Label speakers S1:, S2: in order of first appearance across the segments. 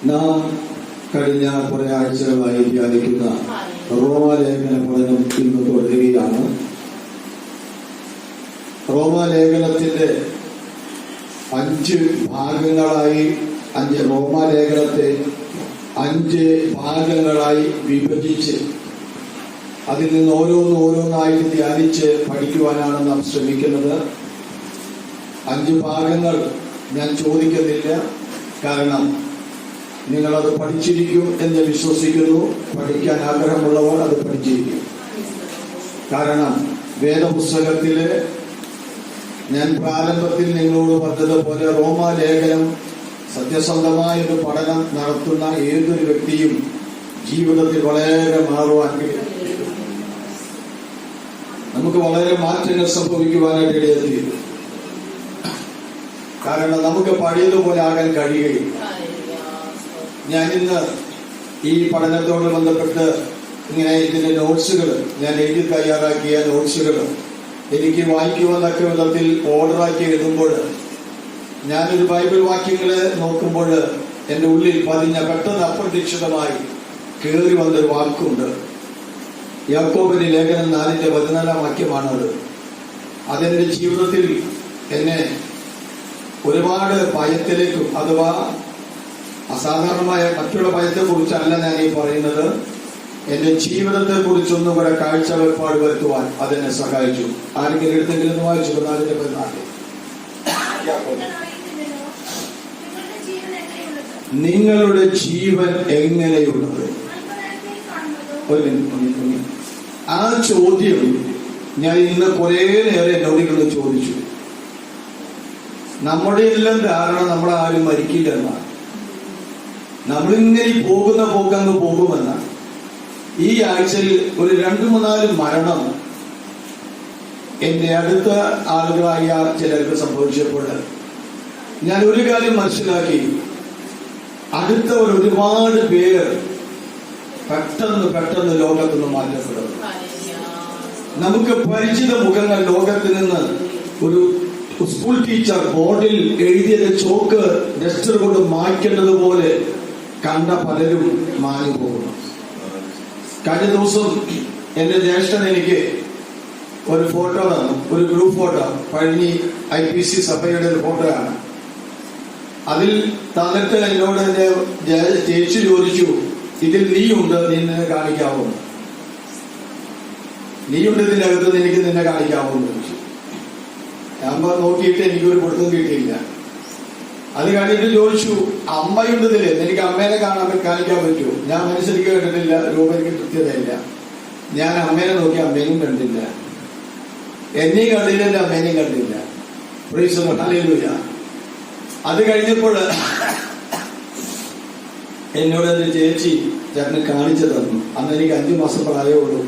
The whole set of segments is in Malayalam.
S1: നാം കഴിഞ്ഞ കുറെ ആഴ്ചകളായി ധ്യാനിക്കുന്ന റോമാലേഖന പഠനം ഇന്ന് തുടരുകയാണ്. റോമാലേഖനത്തിന്റെ 5 ഭാഗങ്ങളായി റോമാലേഖനത്തെ 5 ഭാഗങ്ങളായി വിഭജിച്ച് അതിൽ നിന്ന് ഓരോന്നായിട്ട് ധ്യാനിച്ച് പഠിക്കുവാനാണ് നാം ശ്രമിക്കുന്നത്. 5 ഭാഗങ്ങൾ ഞാൻ ചോദിക്കുന്നില്ല, കാരണം നിങ്ങളത് പഠിച്ചിരിക്കും എന്ന് വിശ്വസിക്കുന്നു. പഠിക്കാൻ ആഗ്രഹമുള്ളവർ അത് പഠിച്ചിരിക്കും. കാരണം വേദപുസ്തകത്തില് ഞാൻ പ്രാരംഭത്തിൽ നിങ്ങളോട് പറഞ്ഞതുപോലെ റോമാലേഖനം സത്യസന്ധമായ ഒരു പഠനം നടത്തുന്ന ഏതൊരു വ്യക്തിയും ജീവിതത്തിൽ വളരെ മാറുവാൻ കഴിയും. നമുക്ക് വളരെ മാറ്റങ്ങൾ സംഭവിക്കുവാനായിട്ട് ഇടയെത്തിയത്. കാരണം നമുക്ക് പഴയതുപോലെ ആകാൻ കഴിയുകയില്ല. ഞാനിന്ന് ഈ പഠനത്തോട് ബന്ധപ്പെട്ട് ഇങ്ങനെ ഇതിന്റെ നോട്ട്സുകൾ ഞാൻ എഴുതി തയ്യാറാക്കിയ നോട്ട്സുകൾ എനിക്ക് വായിക്കുവാനൊക്കെ വിധത്തിൽ ഓർഡറാക്കി എഴുതുമ്പോൾ ഞാനൊരു ബൈബിൾ വാക്യങ്ങള് നോക്കുമ്പോൾ എന്റെ ഉള്ളിൽ പതിഞ്ഞ പെട്ടെന്ന് അപ്രതീക്ഷിതമായി കയറി വന്നൊരു വാക്കുണ്ട്. യാക്കോബിന്റെ ലേഖനം 4:14 വാക്യമാണത്. അതെന്റെ ജീവിതത്തിൽ എന്നെ ഒരുപാട് ഭയത്തിലേക്കും, അഥവാ അസാധാരണമായ മറ്റുള്ള ഭയത്തെ കുറിച്ചല്ല ഞാൻ ഈ പറയുന്നത്, എന്റെ ജീവിതത്തെ കുറിച്ചൊന്നും കൂടെ കാഴ്ചവെപ്പാട് വരുത്തുവാൻ അതെന്നെ സഹായിച്ചു. ആരെങ്കിലും എടുത്തെങ്കിലും വായിച്ചു 4:14. നിങ്ങളുടെ ജീവൻ എങ്ങനെയുള്ളത്? ആ ചോദ്യം ഞാൻ ഇന്ന് കുറെ നേരം എന്നോട് ചോദിച്ചു. നമ്മുടെ എല്ലാം ധാരണ നമ്മളാരും മരിക്കില്ല എന്നാണ്. നമ്മളിങ്ങനെ പോകുന്ന പോക്കങ്ങ് പോകുമെന്നാണ്. ഈ ആഴ്ചയിൽ ഒരു 2-3 മരണം എന്റെ അടുത്ത ആളുകളായ ചിലർക്ക് സംഭവിച്ചപ്പോൾ ഞാൻ ഒരു കാര്യം മനസ്സിലാക്കി. അടുത്തവർ ഒരുപാട് പേർ പെട്ടെന്ന് ലോകത്തു നിന്ന് മാറ്റപ്പെടും. നമുക്ക് പരിചിത മുഖങ്ങൾ ലോകത്തിൽ നിന്ന് ഒരു സ്കൂൾ ടീച്ചർ ബോർഡിൽ എഴുതിയത് ചോക്ക് ഡസ്റ്റർ കൊണ്ട് മാറ്റേണ്ടത് പോലെ കണ്ട പലരും മാഞ്ഞു പോകുന്നു. കഴിഞ്ഞ ദിവസം എന്റെ ജ്യേഷ്ഠൻ എനിക്ക് ഒരു ഫോട്ടോ തന്നു, ഒരു ഗ്രൂപ്പ് ഫോട്ടോ. പഴനി IPC സഭയുടെ ഒരു ഫോട്ടോയാണ്. അതിൽ തന്നിട്ട് എന്നോട് എന്റെ ചേച്ചി ചോദിച്ചു, ഇതിൽ നീയുണ്ട്, നിന്നെ കാണിക്കാവോ? നീയുണ്ട് ഇതിന്റെ അകത്ത്, എനിക്ക് നിന്നെ കാണിക്കാവോ എന്ന് ചോദിച്ചു. ഞാൻ നോക്കിയിട്ട് എനിക്കൊരു പിടുത്തം കിട്ടിയില്ല. അത് കഴിഞ്ഞിട്ട് ചോദിച്ചു, അമ്മയുണ്ടതില്, എനിക്ക് അമ്മേനെ കാണിക്കാൻ പറ്റുമോ? ഞാൻ മനസ്സിലേക്ക് കണ്ടിട്ടില്ല, രൂപയ്ക്ക് കൃത്യതയില്ല. ഞാൻ അമ്മേനെ നോക്കി, അമ്മേനും കണ്ടില്ല. എന്നെയും കണ്ടില്ല, എന്റെ അമ്മേനെയും കണ്ടില്ല. ഹല്ലേലൂയ. അത് കഴിഞ്ഞപ്പോൾ എന്നോട് എന്റെ ചേച്ചി ചേട്ടന് കാണിച്ചു തന്നു. അന്ന് എനിക്ക് 5 മാസം പ്രായമേ ഉള്ളൂ.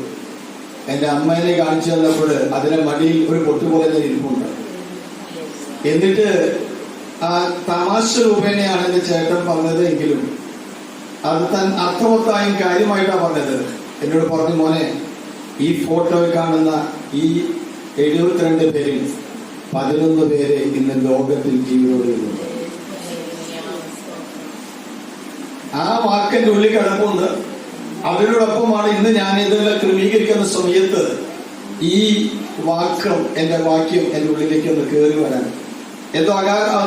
S1: എന്റെ അമ്മേനെ കാണിച്ചു തന്നപ്പോൾ അതിന്റെ മടിയിൽ ഒരു പൊട്ടുപോലെ ഇരിപ്പുണ്ട്. എന്നിട്ട് ആ തമാശ രൂപേണയാണ് എന്റെ ചേട്ടൻ പറഞ്ഞത് എങ്കിലും അത് അർത്ഥവത്തായും കാര്യമായിട്ടാണ് പറഞ്ഞത്. എന്നോട് പറഞ്ഞു, മോനെ, ഈ ഫോട്ടോയിൽ കാണുന്ന ഈ 72 പേരിൽ 11 പേരെ ഇന്ന് ലോകത്തിൽ ജീവനോടെയുണ്ട്. ആ വാക്കിന്റെ ഉള്ളിൽ കിടപ്പുണ്ട്. അതിനോടൊപ്പമാണ് ഇന്ന് ഞാൻ ഇതെല്ലാം ക്രമീകരിക്കുന്ന സമയത്ത് ഈ വാക്യം എന്റെ ഉള്ളിലേക്ക് ഒന്ന് കയറി വരാൻ എന്തോ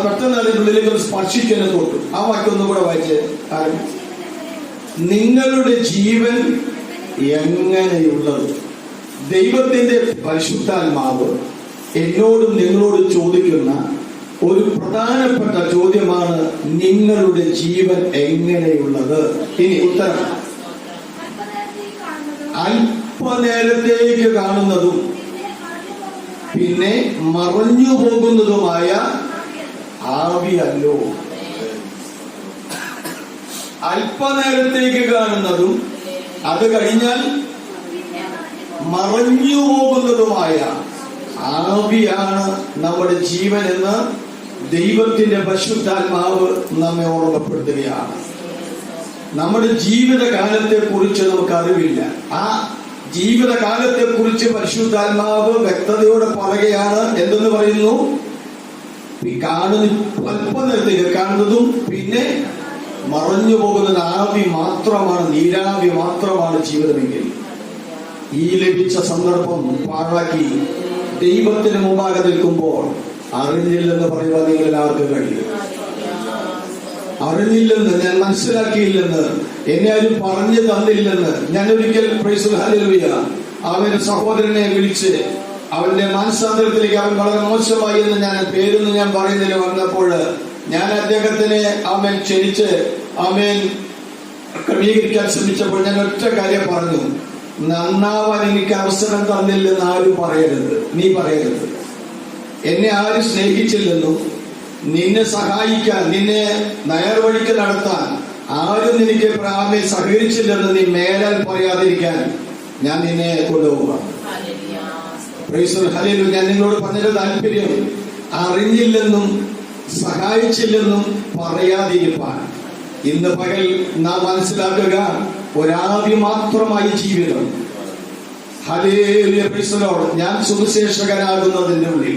S1: പെട്ടെന്ന് അതിന്റെ ഉള്ളിലേക്ക് ഒന്ന് സ്പർശിക്കുന്ന തൊട്ടു. ആ വാക്യം ഒന്നും കൂടെ വായിച്ച്. നിങ്ങളുടെ ജീവൻ എങ്ങനെയുള്ളത്? ദൈവത്തിന്റെ പരിശുദ്ധാത്മാവ് എന്നോടും നിങ്ങളോടും ചോദിക്കുന്ന ഒരു പ്രധാനപ്പെട്ട ചോദ്യമാണ്, നിങ്ങളുടെ ജീവൻ എങ്ങനെയുള്ളത്? ഇനി ഉത്തരം, അല്പനേരത്തേക്ക് കാണുന്നതും പിന്നെ മറഞ്ഞു പോകുന്നതുമായ ആവിയല്ലോ. അല്പനേരത്തേക്ക് കാണുന്നതും അത് കഴിഞ്ഞാൽ മറഞ്ഞു പോകുന്നതുമായ ആവിയാണ് നമ്മുടെ ജീവൻ എന്ന് ദൈവത്തിന്റെ പരിശുദ്ധാത്മാവ് നമ്മെ ഓർമ്മപ്പെടുത്തുകയാണ്. നമ്മുടെ ജീവിതകാലത്തെ കുറിച്ച് നമുക്ക് അറിവില്ല. ആ ജീവിതകാലത്തെ കുറിച്ച് പരിശുദ്ധാത്മാവ് വ്യക്തതയോടെ പറയുകയാണ്. എന്തെന്ന് പറയുന്നു? അല്പനേരത്തേക്ക് കാണുന്നതും പിന്നെ മറഞ്ഞു പോകുന്നത് ആവി മാത്രമാണ്, നീരാവി മാത്രമാണ് ജീവിതമെങ്കിൽ ഈ ലഭിച്ച സന്ദർഭം പാഴാക്കി ദൈവത്തിന് മുമ്പാകെ നിൽക്കുമ്പോൾ അറിഞ്ഞില്ലെന്ന് പറയുവാൻ നിങ്ങൾ ആർക്ക് കഴിയും? അറിഞ്ഞില്ലെന്ന്, ഞാൻ മനസ്സിലാക്കിയില്ലെന്ന്, എന്നെ ആരും പറഞ്ഞു തന്നില്ലെന്ന്. ഞാൻ ഒരിക്കൽ അവന്റെ സഹോദരനെ വിളിച്ച് അവന്റെ മാനസാന്തരത്തിലേക്ക് അവൻ വളരെ മോശമായി എന്ന് ഞാൻ പേരൊന്നും ഞാൻ പറയുന്നില്ല വന്നപ്പോൾ ഞാൻ അദ്ദേഹത്തിനെ അവൻ ക്ഷണിച്ച് അവൻ ക്രമീകരിക്കാൻ ശ്രമിച്ചപ്പോൾ ഞാൻ ഒറ്റ കാര്യം പറഞ്ഞു: നന്നാവാൻ എനിക്ക് അവസരം തന്നില്ലെന്ന് ആരും പറയരുത്, നീ പറയരുത്. എന്നെ ആരും സ്നേഹിച്ചില്ലെന്നും നിന്നെ സഹായിക്കാൻ, നിന്നെ നേർവഴിക്ക് നടത്താൻ ആരും നിനക്ക് പ്രാമേ സഹകരിച്ചില്ലെന്ന് നീ മേലാൽ പറയാതിരിക്കാൻ ഞാൻ നിന്നെ കൊണ്ടുപോകാം. ഞാൻ നിങ്ങളോട് പറഞ്ഞൊരു താല്പര്യം, അറിഞ്ഞില്ലെന്നും സഹായിച്ചില്ലെന്നും പറയാതിരിപ്പാൻ. ഇന്ന് പകൽ നാം മനസ്സിലാക്കുക, ഒരാവി മാത്രമായി ജീവിതം. Hallelujah, praise the Lord. ഞാൻ സുവിശേഷകനാകുന്നതിന്റെ ഉള്ളിൽ,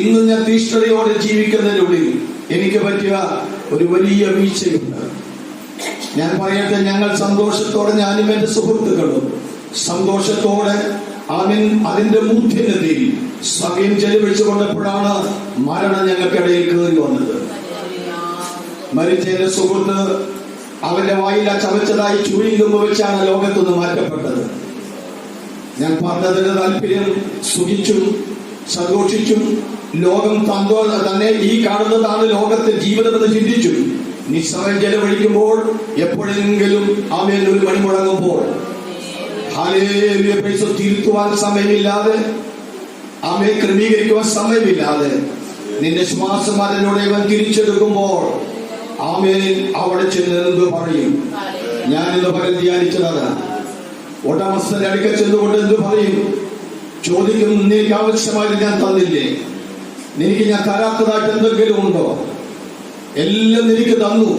S1: ഇന്ന് ഞാൻ തീഷ്ണതയോടെ ജീവിക്കുന്നതിന്റെ ഉള്ളിൽ എനിക്ക് പറ്റിയ ഒരു വലിയ വീഴ്ചയുണ്ട്. ഞാൻ പറയട്ടെ, ഞങ്ങൾ സന്തോഷത്തോടെ, ഞാനും എന്റെ സുഹൃത്തുക്കളും സന്തോഷത്തോടെ അതിന്റെ മൂർധന്യത്തിൽ സമയം ചെലവഴിച്ചു കൊണ്ടപ്പോഴാണ് മരണം ഞങ്ങൾക്കിടയിൽ കയറി വന്നത്. മരിച്ച എന്റെ സുഹൃത്ത് അവന്റെ വായില ചവച്ചതായി ചുഴിയുമ്പ് വെച്ചാണ് ലോകത്തുനിന്ന് മാറ്റപ്പെട്ടത്. ഞാൻ പറഞ്ഞതിന്റെ താല്പര്യം, സുഖിച്ചും സന്തോഷിച്ചും ലോകം തന്നെ ഈ കാണുന്നതാണ് ലോകത്തെ ജീവിതമെന്ന് ചിന്തിച്ചു നിസ്സമയം ചെലവഴിക്കുമ്പോൾ എപ്പോഴെങ്കിലും അവൻ ഒരു മണി മുടങ്ങുമ്പോൾ തിരുത്തുവാൻ സമയമില്ലാതെ, അവയെ ക്രമീകരിക്കുവാൻ സമയമില്ലാതെ നിന്റെ ശ്വാസം അതിലൂടെ ഇവൻ തിരിച്ചെടുക്കുമ്പോൾ ആമേൻ അവിടെ ചെന്ന് എന്ത് പറയും? ഞാൻ ഇന്ന് പകൽ ധ്യാനിച്ചതാണ്. ഉടമസ്ഥന്റെ അടുക്കൽ ചെന്നുകൊണ്ട് എന്ത് പറയും? ചോദിക്കും, നിനക്ക് ആവശ്യമായിട്ട് ഞാൻ തന്നില്ലേ? നിനക്ക് ഞാൻ തരാത്തതായിട്ട് എന്തെങ്കിലും ഉണ്ടോ? എല്ലാം നിനക്ക് തന്നു,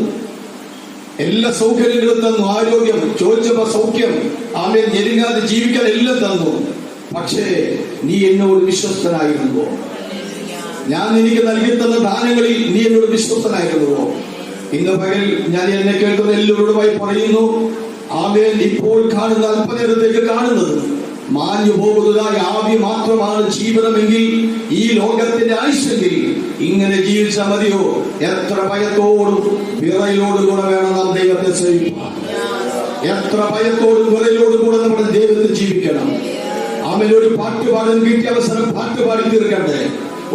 S1: എല്ലാ സൗകര്യങ്ങളും തന്നു, ആരോഗ്യം ചോദിച്ചപ്പോ സൗഖ്യം, ആമേൻ, ഞെരുങ്ങാതെ ജീവിക്കാൻ എല്ലാം തന്നു. പക്ഷേ നീ എന്നോട് വിശ്വസ്തനായിരുന്നുവോ? ഞാൻ നിനക്ക് നൽകി തന്ന ദാനങ്ങളിൽ നീ എന്നോട് വിശ്വസ്തനായിരുന്നുവോ? ഇന്ന് പകൽ ഞാൻ എന്നെ കേൾക്കുന്ന എല്ലാവരോടുമായി പറയുന്നു, ആമേൻ, ഇപ്പോൾ കാണുന്ന അല്പനേരത്തേക്ക് കാണുന്നത് മാഞ്ഞു പോകുന്നതായ ആവി മാത്രമാണ് ജീവിതമെങ്കിൽ, ഈ ലോകത്തിന്റെ ആയുസ്സെങ്കിൽ ഇങ്ങനെ ജീവിച്ചാൽ മതിയോ? എത്ര ഭയത്തോടും വിറയിലോടും കൂടെ വേണം നാം ദൈവത്തെ സേവിക്കാൻ. എത്ര ഭയത്തോടും വിറയിലോടും കൂടെ നമ്മുടെ ദൈവത്തെ ജീവിക്കണം. ആമേൻ, ഒരു പാട്ട് പാടാൻ കിട്ടിയ അവസരം പാട്ട് പാടി തീർക്കണ്ടേ?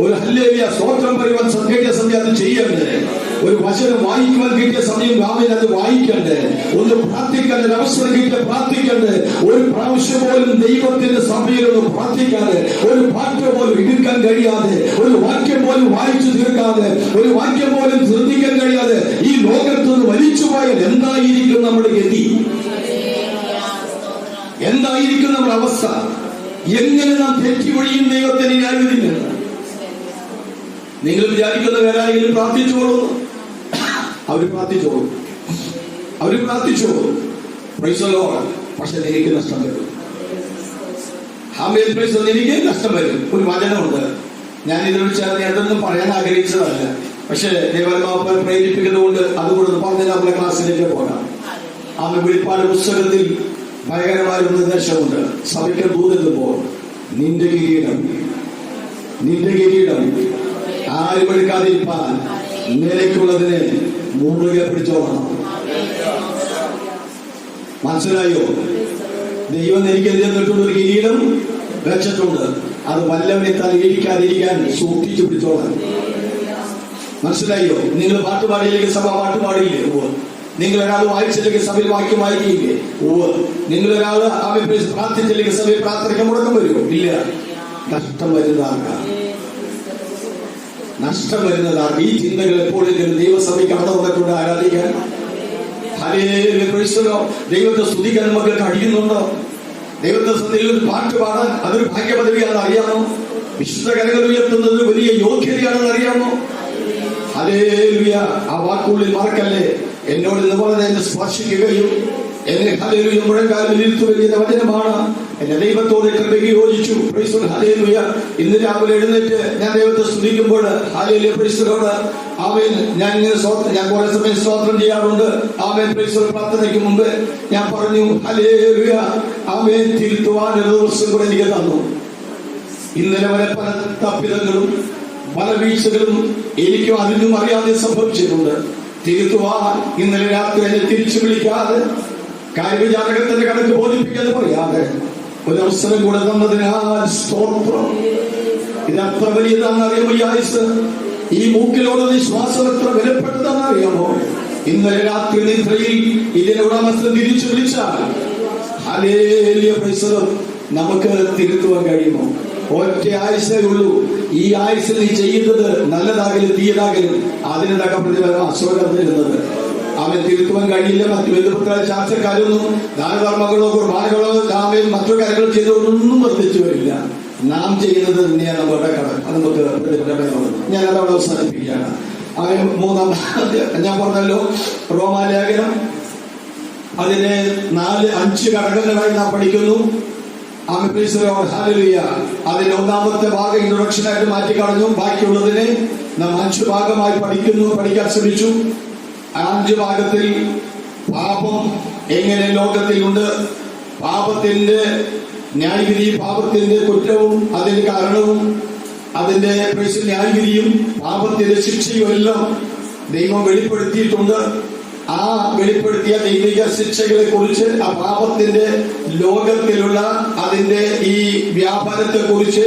S1: ഒരു ഹല്ലേലൂയ സ്തോത്രം പറയുവാൻ കിട്ടിയ സമയം അത് ചെയ്യണ്ടേ? ഒരു വചനം വായിക്കുവാൻ കിട്ടിയ സമയം ആമേൻ അത് വായിക്കണ്ടേ? ഒന്ന് പ്രാർത്ഥിക്കണ്ടേ? അവസരം കിട്ടിയ പ്രാർത്ഥിക്കണ്ടേ? ഒരു പ്രാവശ്യം പോലും ദൈവത്തിന്റെ സഭയിലൊന്ന് പ്രാർത്ഥിക്കാതെ, ഒരു പാട്ട് പോലും എടുക്കാൻ കഴിയാതെ, ഒരു വാക്യം പോലും വായിച്ചു തീർക്കാതെ, ഒരു വാക്യം പോലും ശ്രദ്ധിക്കാൻ കഴിയാതെ ഈ ലോകത്തുനിന്ന് വലിച്ചുപോയാൽ എന്തായിരിക്കും നമ്മുടെ ഗതി? എന്തായിരിക്കും നമ്മുടെ അവസ്ഥ? എങ്ങനെ നാം തെറ്റിവഴിയും ദൈവത്തിന് ന്യായവിധിക്കണം? നിങ്ങൾ വിചാരിക്കുന്ന വേറാരെങ്കിലും പ്രാർത്ഥിച്ചോളൂ, അവര് പ്രാർത്ഥിച്ചോളൂ. Price the Lord. പക്ഷെ എനിക്ക് നഷ്ടം വരും. എനിക്ക് നഷ്ടം വരും. ഒരു വചനമുണ്ട്, ഞാൻ ഇതിനോട് ചേർന്ന് എന്തൊന്നും പറയാൻ ആഗ്രഹിച്ചതല്ല, പക്ഷെ ദേവാത്മാവ് പ്രേരിപ്പിക്കുന്നതുകൊണ്ട് അതുകൊണ്ട് പറഞ്ഞ് നമ്മുടെ ക്ലാസ്സിലേക്ക് പോകാം. ആമ വെളിപ്പാട് പുസ്തകത്തിൽ ഭയങ്കരമായ ഒരു നിർദ്ദേശമുണ്ട്. സഭയ്ക്ക് ദൂതെത്തുമ്പോൾ നിന്റെ കിരീടം ആരും എടുക്കാതിരിപ്പാൻ നിലയ്ക്കുള്ളതിനെ മുറുകെ പിടിച്ചോളണം. മനസ്സിലായോ? ദൈവം എനിക്കെതിരെ നിന്നിട്ടുണ്ട്, ഒരു കിരീടം വെച്ചിട്ടുണ്ട്. അത് വല്ലവനെ തലയിരിക്കാതിരിക്കാൻ സൂക്ഷിച്ചു പിടിച്ചോളാം. മനസ്സിലായോ? നിങ്ങൾ പാട്ടുപാടിയില്ലെങ്കിൽ സഭ പാട്ടുപാടിയില്ലേ? നിങ്ങൾ ഒരാൾ വായിച്ചില്ലെങ്കിൽ സഭയിൽ വാക്യം വായിക്കില്ലേ? നിങ്ങൾ ഒരാൾ പ്രാർത്ഥിച്ചില്ലെങ്കിൽ സഭയിൽ പ്രാർത്ഥനയ്ക്ക് മുടക്കം വരുമോ? ഇല്ല. നഷ്ടം വരുന്നതാണ്. ഈ ചിന്തകൾ എപ്പോഴെങ്കിലും ദൈവസഭയ്ക്ക് കടന്നു വന്നിട്ടുണ്ട് ആരാധിക്കാൻ. ദൈവത്തെ സ്തുതിക്കാൻ നമുക്ക് കഴിയുന്നുണ്ടോ? ദൈവത്തെ സഭയിൽ ഒരു പാട്ട് പാടാൻ അതൊരു ഭാഗ്യപദവിയാണെന്ന് അറിയാമോ? വിശുദ്ധ കരങ്ങൾ ഉയർത്തുന്നത് വലിയ യോഗ്യതയാണെന്ന് അറിയാമോ? ഹല്ലേലൂയ. ആ വാക്കുള്ളിൽ മറക്കല്ലേ. എന്നോട് ഇതുപോലെ എന്നെ സ്പർശിക്കുകയും എന്നെ ഹല്ലേലൂയ മുഴങ്കാലിൽ ഇരുത്തു വലിയ വചനമാണ്. എന്റെ ദൈവത്തോട് കൃപയ്ക്ക് യോജിച്ചു. Praise the hallelujah. ഇന്ന് രാവിലെ എഴുന്നേറ്റ് ഞാൻ ദൈവത്തെ സ്തുതിക്കുമ്പോൾ ഹല്ലേലൂയ പ്രൈസ് ദി ലോർഡ് ആമേൻ ഞാൻ കുറെ സമയം സ്തോത്രം ചെയ്യാറുണ്ട്. ആമേൻ പ്രൈസ് ദി ലോർഡ്. പ്രാർത്ഥനയ്ക്ക് മുമ്പ് ഞാൻ പറഞ്ഞു ഹല്ലേലൂയ ആമേൻ തിരുത്തുവാൻ ഒരു ദിവസം കൂടെ എനിക്ക് തന്നു. ഇന്നലെ വരെ പല തപ്പിതങ്ങളും പല വീഴ്ചകളും എനിക്കും അതിനും അറിയാതെ സംഭവിച്ചിട്ടുണ്ട്. തിരുത്തുവാൻ ഇന്നലെ രാത്രി എന്നെ തിരിച്ചു വിളിക്കാതെ കാര്യജാതകത്തിന്റെ കണക്ക് ബോധിപ്പിക്കാതെ പറയാതെ ഒരവസരം കൂടെ തന്നതിനാൽ സ്തോത്രം. ഇതത്ര വലിയതാണെന്ന് അറിയാമോ? ഈ ആയുസ്, ഈ മൂക്കിലോടുന്ന ശ്വാസം എത്ര വിലപ്പെട്ടതാണെന്ന് അറിയാമോ? ഇന്നലെ രാത്രി നിദ്രയിൽ ഇതിന്റെ ഉടമസ്ഥൻ തിരിച്ചു വിളിച്ചാൽ ഹല്ലേലൂയ പ്രൈസ് ദി ലോർഡ് നമുക്ക് തിരുത്തുവാൻ കഴിയുമോ? ഒറ്റ ആയുസേ ഉള്ളൂ. ഈ ആയുസിൽ നീ ചെയ്യുന്നത് നല്ലതാകലും തീയതാകലും അതിന് തക്ക പ്രതിഫലം അശോകം തരുന്നത്. അവൻ തിരുത്തുവാൻ കഴിയില്ല. മറ്റു ബന്ധുക്കളെ ചാർച്ചക്കാരൊന്നും ദാനധർമ്മങ്ങളോ കുർബാനകളോ ആമേൻ മറ്റു കാര്യങ്ങൾ ചെയ്തതൊന്നും വർദ്ധിച്ചു വരില്ല. നാം ചെയ്യുന്നത് തന്നെയാണ് നമ്മുടെ കടം. അത് നമുക്ക് പ്രതിഫലം. ഞാൻ അതവിടെ അവസാനിപ്പിക്കുകയാണ്. അവൻ മൂന്നാം ഞാൻ പറഞ്ഞല്ലോ റോമാലേഖനം അതിന്റെ 4-5 ഘടകങ്ങളായി നാം പഠിക്കുന്നു. അതിന്റെ ഒന്നാമത്തെ ഭാഗം ഇൻട്രൊഡക്ഷനായിട്ട് മാറ്റിക്കളഞ്ഞു. ബാക്കിയുള്ളതിനെ നാം 5 ഭാഗമായി പഠിക്കാൻ ശ്രമിച്ചു. 5 ഭാഗത്തിൽ പാപം എങ്ങനെ ലോകത്തിലുണ്ട്, പാപത്തിന്റെ ന്യായവിധി, പാപത്തിന്റെ കുറ്റവും അതിന്റെ കാരണവും, അതിന്റെ ന്യായവിധിയും പാപത്തിന്റെ ശിക്ഷയും എല്ലാം ദൈവം വെളിപ്പെടുത്തിയിട്ടുണ്ട്. ആ വെളിപ്പെടുത്തിയ ദൈവിക ശിക്ഷകളെ കുറിച്ച്, ആ പാപത്തിന്റെ ലോകത്തിലുള്ള അതിന്റെ ഈ വ്യാപാരത്തെ കുറിച്ച്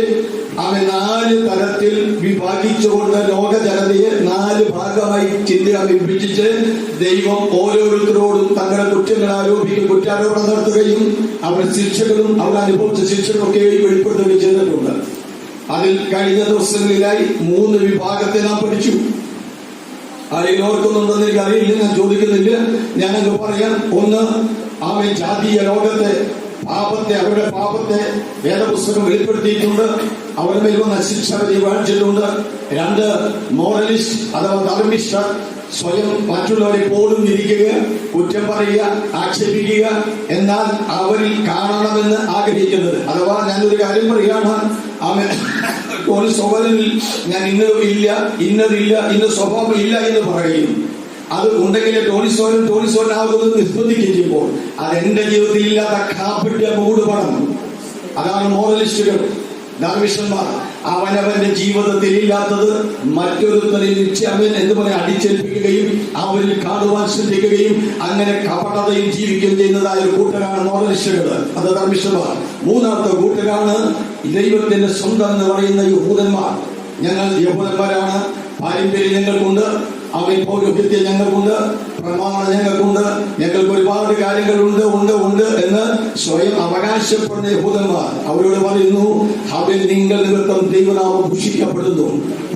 S1: അവൻ 4 തരത്തിൽ വിഭാഗിച്ചുകൊണ്ട് ലോക ജനതയെ 4 ഭാഗമായി ചിന്തയാൽ വിഭജിച്ച് ദൈവം ഓരോരുത്തരോടും തങ്ങളുടെ കുറ്റങ്ങൾ ആരോപിക്കും, കുറ്റാരോപണം നടത്തുകയും അവരുടെ ശിക്ഷകളും അവർ അനുഭവിച്ച ശിക്ഷകളൊക്കെ വെളിപ്പെടുത്തുകയും ചെയ്തിട്ടുണ്ട്. അതിൽ കഴിഞ്ഞ ദിവസങ്ങളിലായി 3 വിഭാഗത്തെ നാം പഠിച്ചു. ആരെയും ഓർക്കുന്നുണ്ടെന്ന് എനിക്ക് അറിയില്ല, ഞാൻ ചോദിക്കുന്നില്ല, ഞാനത് പറയാം. ഒന്ന്, അവൻ ജാതീയ ലോകത്തെ പാപത്തെ, അവരുടെ പാപത്തെ വേദപുസ്തകം വെളിപ്പെടുത്തിയിട്ടുണ്ട്. അവരുടെ മേൽ വന്ന ശിക്ഷ വായിച്ചിട്ടുണ്ട്. 2, മോറലിസ്റ്റ് അഥവാ ധർമ്മിഷ്ഠർ, സ്വയം മറ്റുള്ളവരെ പോലും ഇരിക്കുക, കുറ്റം പറയുക, ആക്ഷേപിക്കുക, എന്നാൽ അവരിൽ കാണണമെന്ന് ആഗ്രഹിക്കുന്നത്. അഥവാ ഞാനൊരു കാര്യം പറയുകയാണ്, അവൻ ഒരു സ്വഭാവത്തിൽ ഞാൻ ഇന്നതില്ല, ഇന്ന സ്വഭാവം ഇല്ല എന്ന് പറയുകയും അത് ഉണ്ടെങ്കിൽ ടോണിസോനാകുന്നത് നിർബന്ധിക്കുകയും ചെയ്യുമ്പോൾ അതെന്റെ ജീവിതത്തിൽ ഇല്ലാത്ത കാപ്പിട്ട മൂടുപടം. അതാണ് മോറലിസ്റ്റുകൾ, ധാർമ്മികന്മാർ. അവനവന്റെ ജീവിതത്തിൽ ഇല്ലാത്തത് മറ്റൊരുത്തരിൽ നിശ്ചയമൻ എന്ന് പറയാൻ അടിച്ചേൽപ്പിക്കുകയും അവരിൽ കാണുവാൻ ശ്രദ്ധിക്കുകയും അങ്ങനെ കപടതയും ജീവിക്കുകയും ചെയ്യുന്നതായ ഒരു കൂട്ടരാണ് മോറലിസ്റ്റുകൾ, അത് ധർമ്മിഷ്ഠന്മാർ. 3ാമത്തെ കൂട്ടരാണ് ദൈവത്തിന്റെ സ്വന്തം എന്ന് പറയുന്ന യഹൂദന്മാർ. ഞങ്ങൾ യഹൂദന്മാരാണ്, പാരമ്പര്യം ഞങ്ങൾക്കുണ്ട്, അവൻ പൗരോഹിത്യം ഞങ്ങൾക്കുണ്ട്, പ്രമാണം ഞങ്ങൾക്കുണ്ട്, ഞങ്ങൾക്ക് ഒരുപാട് കാര്യങ്ങളുണ്ട് എന്ന് സ്വയം അവകാശപ്പെടുന്ന യഹൂദന്മാർ. അവരോട് പറയുന്നു, അവൻ നിങ്ങൾ നിമിത്തം ദൈവനാമം ദുഷിക്കപ്പെടുന്നു.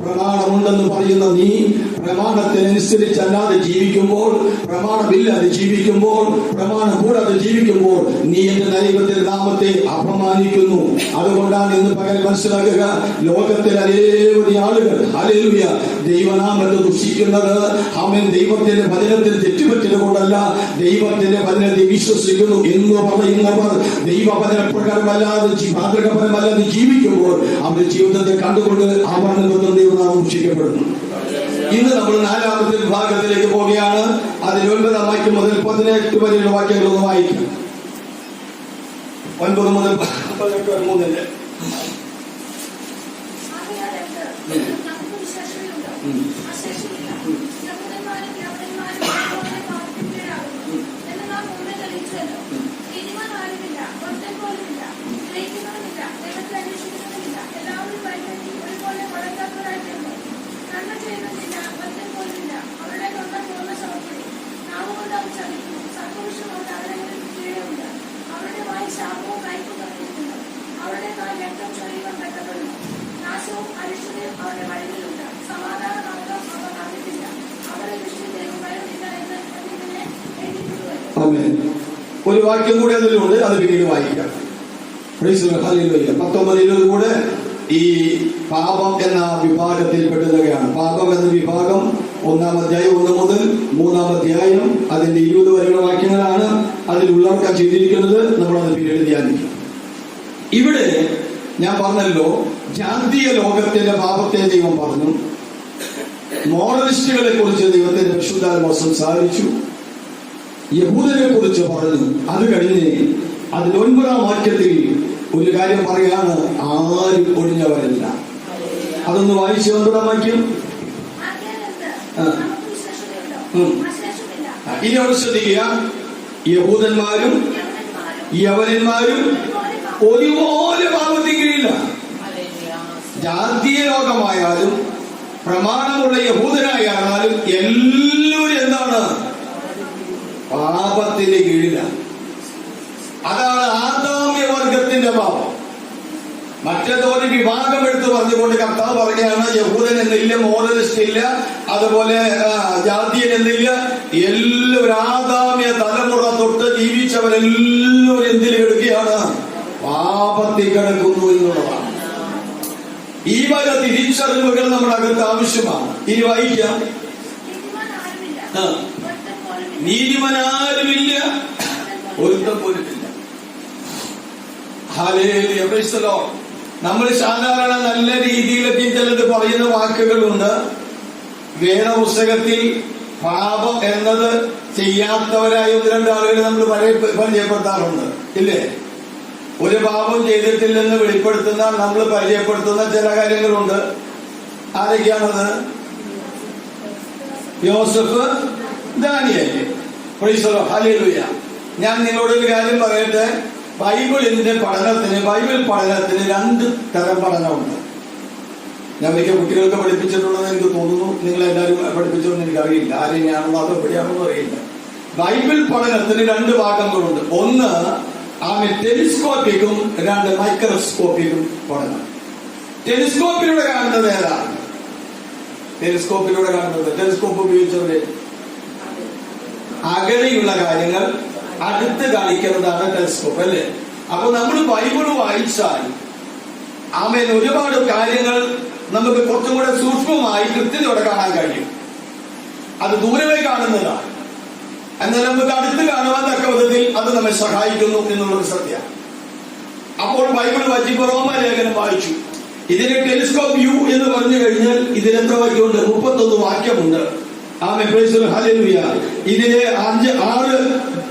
S1: പ്രമാണമുണ്ടെന്ന് പറയുന്ന നീ പ്രമാണത്തിനനുസരിച്ചല്ലാതെ ജീവിക്കുമ്പോൾ, പ്രമാണമില്ലാതെ ജീവിക്കുമ്പോൾ, പ്രമാണം കൂടാതെ ജീവിക്കുമ്പോൾ നീ എന്റെ ദൈവത്തിന്റെ നാമത്തെ അപമാനിക്കുന്നു. അതുകൊണ്ടാണ് ഇന്ന് പകൽ മനസ്സിലാക്കുക, ലോകത്തിൽ അനേകം ആളുകൾ ഹല്ലേലൂയ ദൈവനാമത്തെ ദുഷിക്കുന്നത് അവൻ ദൈവത്തിന്റെ വചനത്തിൽ തെറ്റുപറ്റിയത് കൊണ്ടല്ല, ദൈവത്തിന്റെ വചനത്തെ വിശ്വസിക്കുന്നു എന്ന് പറയുന്നവർ ദൈവവചനപ്രകാരമല്ലാതെ മാതൃകപരമല്ലാതെ ജീവിക്കുമ്പോൾ അവരുടെ ജീവിതത്തെ കണ്ടുകൊണ്ട് അവർ നിമിത്തം ദൈവനാമം ദുഷിക്കപ്പെടുന്നു. ഇന്ന് നമ്മൾ 4ാമത്തെ വിഭാഗത്തിലേക്ക് പോവുകയാണ്. അതിൽ 9ാം വാക്യം മുതൽ 18 വരെയുള്ള വാക്യങ്ങളൊന്ന് വായിക്കാം. 9 മുതൽ 18 ഒരു വാക്യം കൂടി അതിലുണ്ട്, അത് പിന്നീട് വായിക്കാം. 19 കൂടെ ഈ പാപം എന്ന വിഭാഗത്തിൽ പെടുകയാണ്. പാപം എന്ന വിഭാഗം 1-ാം അധ്യായം 1 മുതൽ 3-ാം അധ്യായം അതിന്റെ 20 വരെയുള്ള വാക്യങ്ങളാണ് അതിൽ ഉള്ളടക്കം ചെയ്തിരിക്കുന്നത്. നമ്മളത് പിന്നീട് ധ്യാനിക്കും. ഇവിടെ ഞാൻ പറഞ്ഞല്ലോ, ജാതീയ ലോകത്തിന്റെ പാപത്തെ ദൈവം പറഞ്ഞു, മോറലിസ്റ്റുകളെ കുറിച്ച് ദൈവത്തിന്റെ പരിശുദ്ധാത്മാവ് സംസാരിച്ചു, യഹൂദനെ കുറിച്ച് പറഞ്ഞു. അത് കഴിഞ്ഞ് അതിൽ 9-ാം വാക്യത്തിൽ ഒരു കാര്യം പറയാണ്, ആരും ഒഴിഞ്ഞവരല്ല. അതൊന്ന് വായിച്ചു. 9-ാം വാക്യം ഇനി അവിടെ ശ്രദ്ധിക്കുക. യഹൂദന്മാരും യവനന്മാരും ഒരുപോലെ പാപത്തിൽ കീഴില്ല. ജാതീയ ലോകമായാലും പ്രമാണമുള്ള യഹൂദനായാലും എല്ലാവരും എന്താണ്? പാപത്തിന്റെ കീഴിലാണ്. അതാണ് ആദാമ്യ വർഗത്തിന്റെ പാപം. മറ്റേതൊരു വിഭാഗം എടുത്ത് പറഞ്ഞുകൊണ്ട് കർത്താവ് പറയുകയാണ്, യഹൂദൻ എന്നില്ല, മോറലിസ്റ്റ് ഇല്ല, അതുപോലെ ജാതീയൻ എന്നില്ല, എല്ലാവരും ആദാമ്യ തലമുറ തൊട്ട് ജീവിച്ചവരെല്ലാവരും എന്തിൽ കിടക്കുകയാണ്? പാപത്തിൽ കിടക്കുന്നു എന്നുള്ളതാണ്. ഈ വക തിരിച്ചറിവുകൾ നമ്മുടെ അകത്ത് ആവശ്യമാണ്. ഇനി വായിക്കാം. നീതിമാനാരുമില്ല, ഒരുത്തം പോലുമില്ല. Hallelujah, praise the Lord. നമ്മൾ സാധാരണ നല്ല രീതിയിലൊക്കെ ചിലത് പറയുന്ന വാക്കുകളുണ്ട്. വേദപുസ്തകത്തിൽ പാപം എന്നത് ചെയ്യാത്തവരായ 1-2 ആളുകളെ നമ്മൾ പരിചയപ്പെടുത്താറുണ്ട്, ഇല്ലേ? ഒരു പാപം ചെയ്തിട്ടില്ലെന്ന് വെളിപ്പെടുത്തുന്ന, നമ്മൾ പരിചയപ്പെടുത്തുന്ന ചില കാര്യങ്ങളുണ്ട്. ആരൊക്കെയാണത്? യോസഫ്, ദാനിയേൽ. Praise the lord, hallelujah. ഞാൻ നിങ്ങളോടൊരു കാര്യം പറയട്ടെ. ബൈബിൾ പഠനത്തിന് 2 തരം പഠനമുണ്ട്. ഞാൻ ഒരിക്കൽ കുട്ടികൾക്ക് പഠിപ്പിച്ചിട്ടുണ്ടെന്ന് എനിക്ക് തോന്നുന്നു. നിങ്ങളെല്ലാവരും പഠിപ്പിച്ചോന്ന് എനിക്കറിയില്ല, ആരെയാണെന്നോ അതോ എവിടെയാണെന്നോ അറിയില്ല. ബൈബിൾ പഠനത്തിന് 2 ഭാഗങ്ങളുണ്ട്. ഒന്ന് ടെലിസ്കോപ്പിക്കും, 2 മൈക്രോസ്കോപ്പിക്കും പഠനം. ടെലിസ്കോപ്പിലൂടെ കാണുന്നത് ഏതാണ്? ടെലിസ്കോപ്പ് ഉപയോഗിച്ചവരെ അകലെയുള്ള കാര്യങ്ങൾ അടുത്ത് കാണിക്കുന്നതാണ് ടെലിസ്കോപ്പ്, അല്ലേ? അപ്പൊ നമ്മൾ ബൈബിള് വായിച്ചാൽ ഒരുപാട് കാര്യങ്ങൾ നമുക്ക് കുറച്ചും കൂടെ സൂക്ഷ്മമായി കൃത്യതയോടെ കാണാൻ കഴിയും. അത് ദൂരമേ കാണുന്നതാണ്, എന്നാൽ നമുക്ക് അടുത്ത് കാണുവാൻ തക്ക വിധത്തിൽ അത് നമ്മെ സഹായിക്കുന്നു എന്നുള്ളത് സത്യം. അപ്പോൾ ബൈബിൾ വായിച്ചപ്പോൾ റോമാലേഖനം വായിച്ചു. ഇതിന് ടെലിസ്കോപ്പ് യു എന്ന് പറഞ്ഞു കഴിഞ്ഞാൽ ഇതിലെത്ര വാക്യമുണ്ട്? 31 വാക്യമുണ്ട്. ഹല്ലേലൂയ. ഇതിലെ 5-6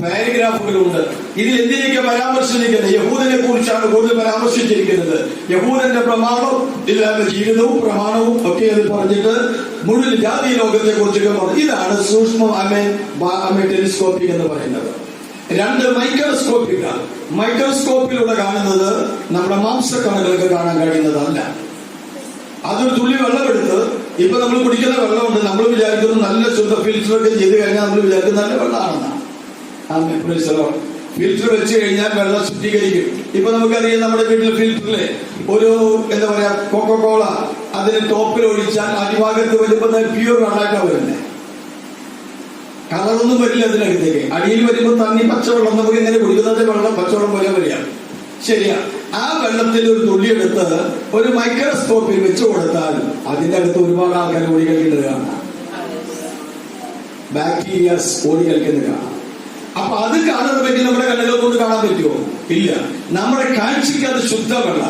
S1: പാരഗ്രാഫുകളുണ്ട്. ഇതിൽ എന്തിനൊക്കെ പരാമർശിച്ചിരിക്കുന്നത്? യഹൂദനെ കുറിച്ചാണ് കൂടുതൽ പരാമർശിച്ചിരിക്കുന്നത്. യഹൂദന്റെ പ്രമാണം, ഇല്ലാത്ത ജീവിതവും പ്രമാണവും ഒക്കെ അത് പറഞ്ഞിട്ട് മുഴുവൻ ജാതി ലോകത്തെ കുറിച്ചൊക്കെ പറഞ്ഞു. ഇതാണ് സൂക്ഷ്മ ടെലിസ്കോപ്പിക് എന്ന് പറയുന്നത്. 2 മൈക്രോസ്കോപ്പിക്കാണ്. മൈക്രോസ്കോപ്പിലൂടെ കാണുന്നത് നമ്മുടെ മാംസക്കണകൾക്ക് കാണാൻ കഴിയുന്നതല്ല. അതൊരു തുള്ളി വെള്ളമെടുത്ത്, ഇപ്പൊ നമ്മൾ കുടിക്കുന്ന വെള്ളമുണ്ട്, നമ്മൾ വിചാരിക്കുന്നത് നല്ല ശുദ്ധ ഫിൽറ്ററൊക്കെ ചെയ്ത് കഴിഞ്ഞാൽ നമ്മൾ വിചാരിക്കുന്നത് നല്ല വെള്ളമാണെന്നാണ്. ഫിൽറ്റർ വെച്ച് കഴിഞ്ഞാൽ വെള്ളം ശുദ്ധീകരിക്കും. ഇപ്പൊ നമുക്കറിയാം, നമ്മുടെ വീട്ടിലെ ഫിൽറ്ററിലെ ഒരു എന്താ പറയാ കൊക്കോകോള അതിന് ടോപ്പിൽ ഒഴിച്ചാൽ അടിഭാഗത്ത് വരുമ്പോൾ പ്യൂർ വെള്ളമായിട്ടാണ് വരുന്നത്. കളറൊന്നും വരില്ല അതിനകത്തേക്ക്. അടിയിൽ വരുമ്പോൾ തണ്ണി പച്ചവെള്ളം നമുക്ക് ഇങ്ങനെ കുടിക്കുന്നത് വെള്ളം പച്ചവെള്ളം പോലെ വരികയാണ്. ശരിയാ. ആ വെള്ളത്തിൽ ഒരു തുള്ളി എടുത്ത് ഒരു മൈക്രോസ്കോപ്പിൽ വെച്ചു കൊടുത്താൽ അതിന്റെ അകത്ത് ഒരുപാട് ആൾക്കാർ ഓടി കളിക്കുന്നത് കാണാം, ബാക്ടീരിയാസ് ഓടി കളിക്കുന്നത് കാണാം. അപ്പൊ അത് കാണുന്ന പറ്റി നമ്മുടെ കണ്ണുകൾ കൊണ്ട് കാണാൻ പറ്റുമോ? ഇല്ല. നമ്മുടെ കാഴ്ചയ്ക്ക് അത് ശുദ്ധമല്ല.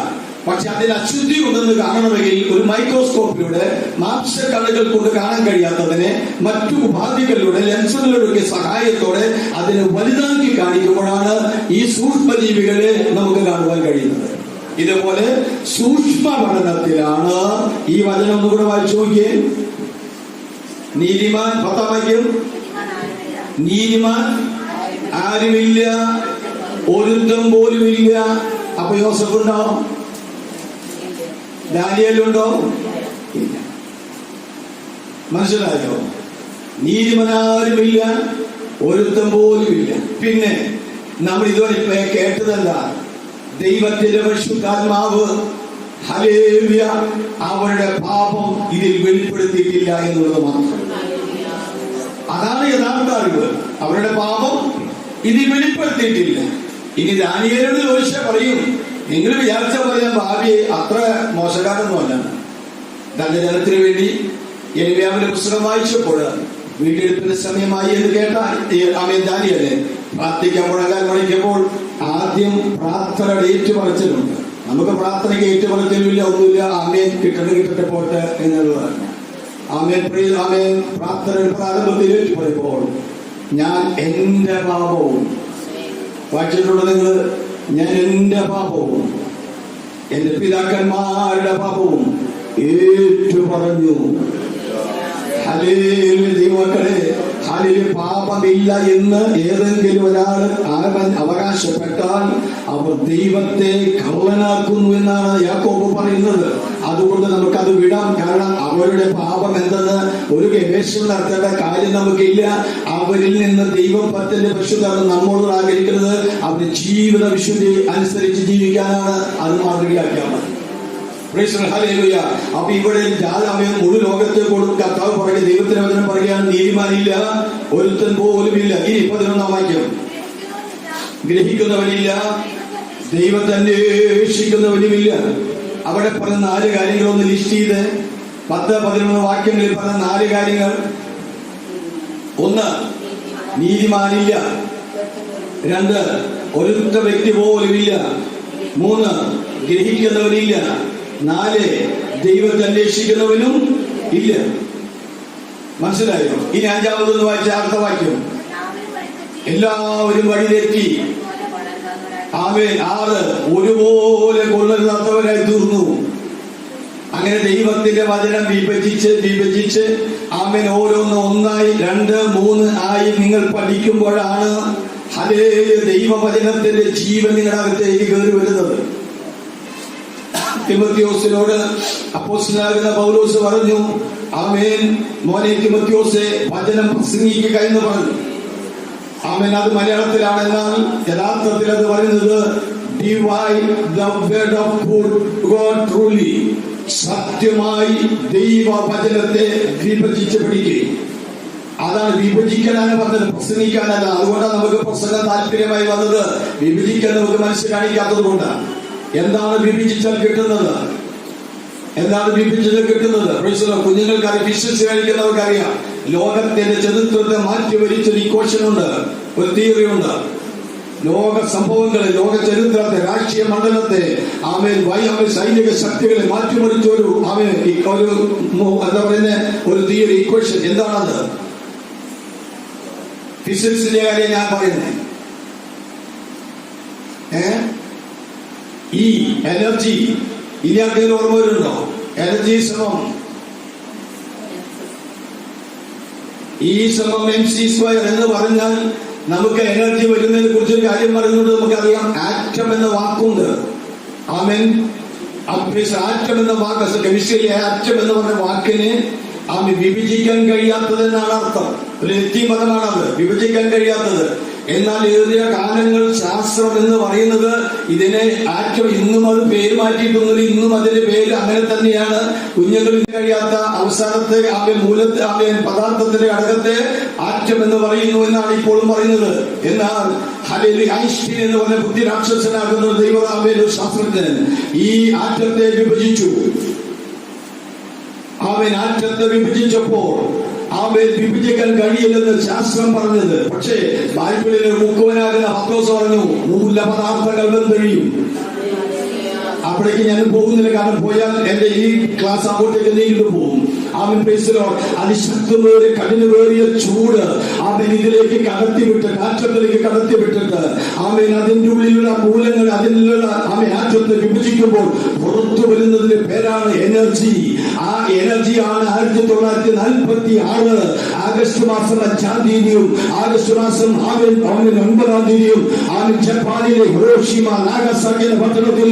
S1: പക്ഷെ അതിൽ അശുദ്ധി ഉണ്ടെന്ന് കാണണമെങ്കിൽ ഒരു മൈക്രോസ്കോപ്പിലൂടെ മാംസക്കണ്ണുകൾ കൊണ്ട് കാണാൻ കഴിയാത്തതിനെ മറ്റു ഉപാധികളിലൂടെ ലെൻസുകളുടെ സഹായത്തോടെ അതിനെ വലുതാക്കി കാണിക്കുമ്പോഴാണ് ഈ സൂക്ഷ്മജീവികളെ നമുക്ക് കാണുവാൻ കഴിയുന്നത്. ഇതുപോലെ സൂക്ഷ്മ പഠനത്തിലാണ് ഈ വചനം ഒന്നുകൂടെ വായിച്ചു നോക്കിയേ. നീതിമാൻ, 10-ാം വാക്യം, നീതിമാൻ ആരുമില്ല, ഒരുത്തം പോലുമില്ല. അപ്പൊ യോസഫ് ഉണ്ടോ? ദാനിയേലുണ്ടോ? ഇല്ല. മനസ്സിലായോ? നീതിമാനാരുമില്ല, ഒരുത്തം പോലുമില്ല. പിന്നെ നമ്മൾ ഇതുവരെ കേട്ടതല്ല, ദൈവത്തിന്റെ പരിശുദ്ധാത്മാവ് ഹല്ലേലൂയ അവരുടെ പാപം ഇതിൽ വെളിപ്പെടുത്തിയിട്ടില്ല എന്നുള്ളത് മാത്രം. അതാണ് യഥാർത്ഥ അറിവ്. അവരുടെ പാപം ഇതിൽ വെളിപ്പെടുത്തിയിട്ടില്ല. ഇനി ദാനിയേലോട് ചോദിച്ചാൽ പറയും, നിങ്ങൾ വിചാരിച്ച പറയാൻ ഭാവിയെ അത്ര മോശക്കാരൊന്നുമല്ല. തന്റെ ജനത്തിന് വേണ്ടി യെരമ്യാവിന്റെ പുസ്തകം വായിച്ചപ്പോൾ വീണ്ടെടുപ്പിന്റെ സമയമായി എന്ന് കേട്ടാൽ ആമേൻ ദാനിയേലേ പ്രാർത്ഥിക്കാൻ മുഴങ്ങാൻ മണിക്കുമ്പോൾ ആദ്യം പ്രാർത്ഥനയുടെ ഏറ്റുപറച്ചിലുണ്ട്. നമുക്ക് പ്രാർത്ഥനയ്ക്ക് ഏറ്റുപറച്ചിലുമില്ല, ഒന്നുമില്ല. ആമേൻ കിട്ടട്ടെ പോട്ടെ എന്നുള്ളതാണ്. ആമേൻ ആമേൻ പ്രാർത്ഥനയുടെ പ്രാരംഭത്തിൽ ഏറ്റുപറയുമ്പോൾ ഞാൻ എന്റെ പാപവും വായിച്ചിട്ടുള്ള നിങ്ങൾ, ഞാൻ എന്റെ പാപവും എന്റെ പിതാക്കന്മാരുടെ പാപവും ഏറ്റുപറഞ്ഞു. ദൈവമക്കളെ, അതിൽ പാപമില്ല എന്ന് ഏതെങ്കിലും ഒരാൾ അവകാശപ്പെട്ടാൽ അവർ ദൈവത്തെ കള്ളനാക്കുന്നു എന്നാണ് യാക്കോബ് പറയുന്നത്. അതുകൊണ്ട് നമുക്കത് വിടാം. കാരണം അവരുടെ പാപം എന്തെന്ന് ഒരു ഗവേഷണം നടത്തേണ്ട കാര്യം നമുക്കില്ല. അവരിൽ നിന്ന് ദൈവം പത്തിന്റെ പരിശുദ്ധമാണ് നമ്മളോട് ആഗ്രഹിക്കുന്നത്. അവരുടെ ജീവിത വിശുദ്ധി അനുസരിച്ച് ജീവിക്കാനാണ്. അത് മാതൃകയാക്കിയാൽ മതി. അപ്പൊ ഇവിടെ രാജാവേ മുഴു ലോകത്തെ കൊടുക്കും കർത്താവ് പറയുക, ദൈവത്തിന്റെ വചനം പറയുകയാണ്, നീതിമാനില്ല ഒരുത്തൻ പോലുമില്ല. ഇനി 11-ാം വാക്യം, ഗ്രഹിക്കുന്നവനില്ല, ദൈവത്തെ അന്വേഷിക്കുന്നവനുമില്ല. അവിടെ പറഞ്ഞ 4 കാര്യങ്ങളൊന്ന് ലിസ്റ്റ് ചെയ്ത് 10-11 വാക്യങ്ങളിൽ പറഞ്ഞ 4 കാര്യങ്ങൾ. 1, നീതിമാനില്ല. 2, ഒരുത്ത വ്യക്തി പോലുമില്ല. 3, ഗ്രഹിക്കുന്നവനില്ല. 4, ദൈവത്തെ അന്വേഷിക്കുന്നവനും ഇല്ല. മനസ്സിലായോ? ഇനി 5-ാമതൊന്ന് വായിച്ച അടുത്ത വാക്യം, എല്ലാവരും വഴിതെറ്റി. ആമേൻ. 6, ഒരുപോലെ കൊള്ളരുതാത്തവരായി തീർന്നു. അങ്ങനെ ദൈവത്തിന്റെ വചനം വിഭജിച്ച് ആമേൻ ഓരോന്ന് 1, 2, 3 ആയി നിങ്ങൾ പഠിക്കുമ്പോഴാണ് ദൈവവചനത്തിന്റെ ജീവൻ നിങ്ങളുടെ അകത്തേക്ക് കയറി വരുന്നത്. തിമോത്തിയോസിനോട് അപ്പോസ്തലനാകുന്ന പൗലോസ് പറഞ്ഞു, ആമേൻ മോനെ തിമോത്തിയോസേ, വചനം പ്രസംഗിക്കുക എന്ന് പറഞ്ഞു. ആമേൻ. അത് മലയാളത്തിലാണെന്നാൽ യഥാർത്ഥത്തിൽ അത് പറയുന്നത് divide the word of God truly. സത്യമായി ദൈവവചനത്തെ വിഭജിച്ച് പഠിക്കുക. അതാണ് വിഭജിക്കാനാണ് പറഞ്ഞത്, പ്രസംഗിക്കാനല്ല. അതുകൊണ്ടാണ് നമുക്ക് പ്രസംഗം താല്പര്യമായി വന്നത്. വിഭജിക്കാൻ നമുക്ക് മനസ്സ് കാണിക്കാത്തത് കൊണ്ടാണ്. എന്താണ് വിഭജിച്ചാൽ കിട്ടുന്നത്? എന്താണ് വിഭജിച്ചാൽ കിട്ടുന്നത്? കുഞ്ഞുങ്ങൾക്കറിയാം, ഫിസിക്സ് കഴിക്കുന്നവർക്കറിയാം. ലോകത്തിന്റെ ചരിത്രത്തെ മാറ്റി വരിച്ചൊരു ഇക്വേഷൻ ഉണ്ട്, ഒരു തിയറി ഉണ്ട്. ലോക സംഭവങ്ങളെ, ലോക ചരിത്രത്തെ, രാഷ്ട്രീയ മണ്ഡലത്തെ, സൈനിക ശക്തികളെ മാറ്റിമറിച്ചൊരു എന്താ പറയുന്ന ഒരു തിയറി, ഇക്വേഷൻ. എന്താണത്? ഫിസിക്സിന്റെ കാര്യം ഞാൻ പറയുന്നത്. ഈ എനർജി, ഇനി ആർക്കെങ്കിലും ഓർമ്മ വരുന്നുണ്ടോ? എനർജി സമം E=mc² എന്ന് പറഞ്ഞാൽ നമുക്ക് എനർജി വരുന്നതിനെ കുറിച്ചൊരു കാര്യം പറയുന്നത് നമുക്കറിയാം. ആറ്റം എന്ന വാക്കുണ്ട്. ആമേൻ. ആറ്റം എന്ന വാക്ക്, കെമിസ്ട്രിയിലെ ആറ്റം എന്ന് പറഞ്ഞ വാക്കിന് വിഭജിക്കാൻ കഴിയാത്തതെന്നാണ് അർത്ഥം. ഒരു പദമാണത്, വിഭജിക്കാൻ കഴിയാത്തത്. എന്നാൽ ഏറിയ കാലങ്ങൾ ശാസ്ത്രം എന്ന് പറയുന്നത് ഇതിനെ ആറ്റം, ഇന്നും അത് പേര് മാറ്റിയിട്ടൊന്നുമില്ല, ഇന്നും അതിന്റെ പേര് അങ്ങനെ തന്നെയാണ്. കുഞ്ഞുങ്ങളിൽ കഴിയാത്ത അവസാനത്തെ പദാർത്ഥത്തിന്റെ ഘടകത്തെ ആറ്റം എന്ന് പറയുന്നു എന്നാണ് ഇപ്പോഴും പറയുന്നത്. എന്നാൽ ഐൻസ്റ്റീൻ എന്ന് പറഞ്ഞ ബുദ്ധി രാക്ഷസനാകുന്ന ദൈവരാമേൽ ഒരു ശാസ്ത്രജ്ഞൻ ഈ ആറ്റത്തെ വിഭജിച്ചു. ആറ്റത്തെ വിഭജിച്ചപ്പോൾ വിഭജിക്കാൻ കഴിയില്ലെന്ന് ശാസ്ത്രം പറഞ്ഞത്. പക്ഷേ ബൈബിളിലെ മുക്കുവനാകുന്ന പത്രോസ് പറഞ്ഞു, മൂലപദാർത്ഥങ്ങൾ വെന്തഴിയും. അവിടേക്ക് ഞാൻ പോകുന്നില്ല, കാരണം പോയാൽ എന്റെ ഈ ക്ലാസ് അങ്ങോട്ടേക്ക് നീണ്ടു പോകും. അതിശക്തമേറിയ കഠിനമേറിയ ചൂട് ഇതിലേക്ക് കടത്തിവിട്ട്, ആറ്റത്തിലേക്ക് കടത്തിവിട്ടിട്ട് അതിന്റെ ഉള്ളിലുള്ള മൂലങ്ങൾ, അതിനുള്ള ആറ്റത്തെ വിഭജിക്കുമ്പോൾ പുറത്തു വരുന്നതിന്റെ പേരാണ് എനർജി. ആ എനർജിയാണ് 1946 ആഗസ്റ്റ് മാസം 5-ാം തീയതിയും ആഗസ്റ്റ് മാസം 9-ാം തീയതിയും ജപ്പാനിലെ ഹിരോഷിമ നാഗസാക്കി എന്ന പട്ടണത്തിൽ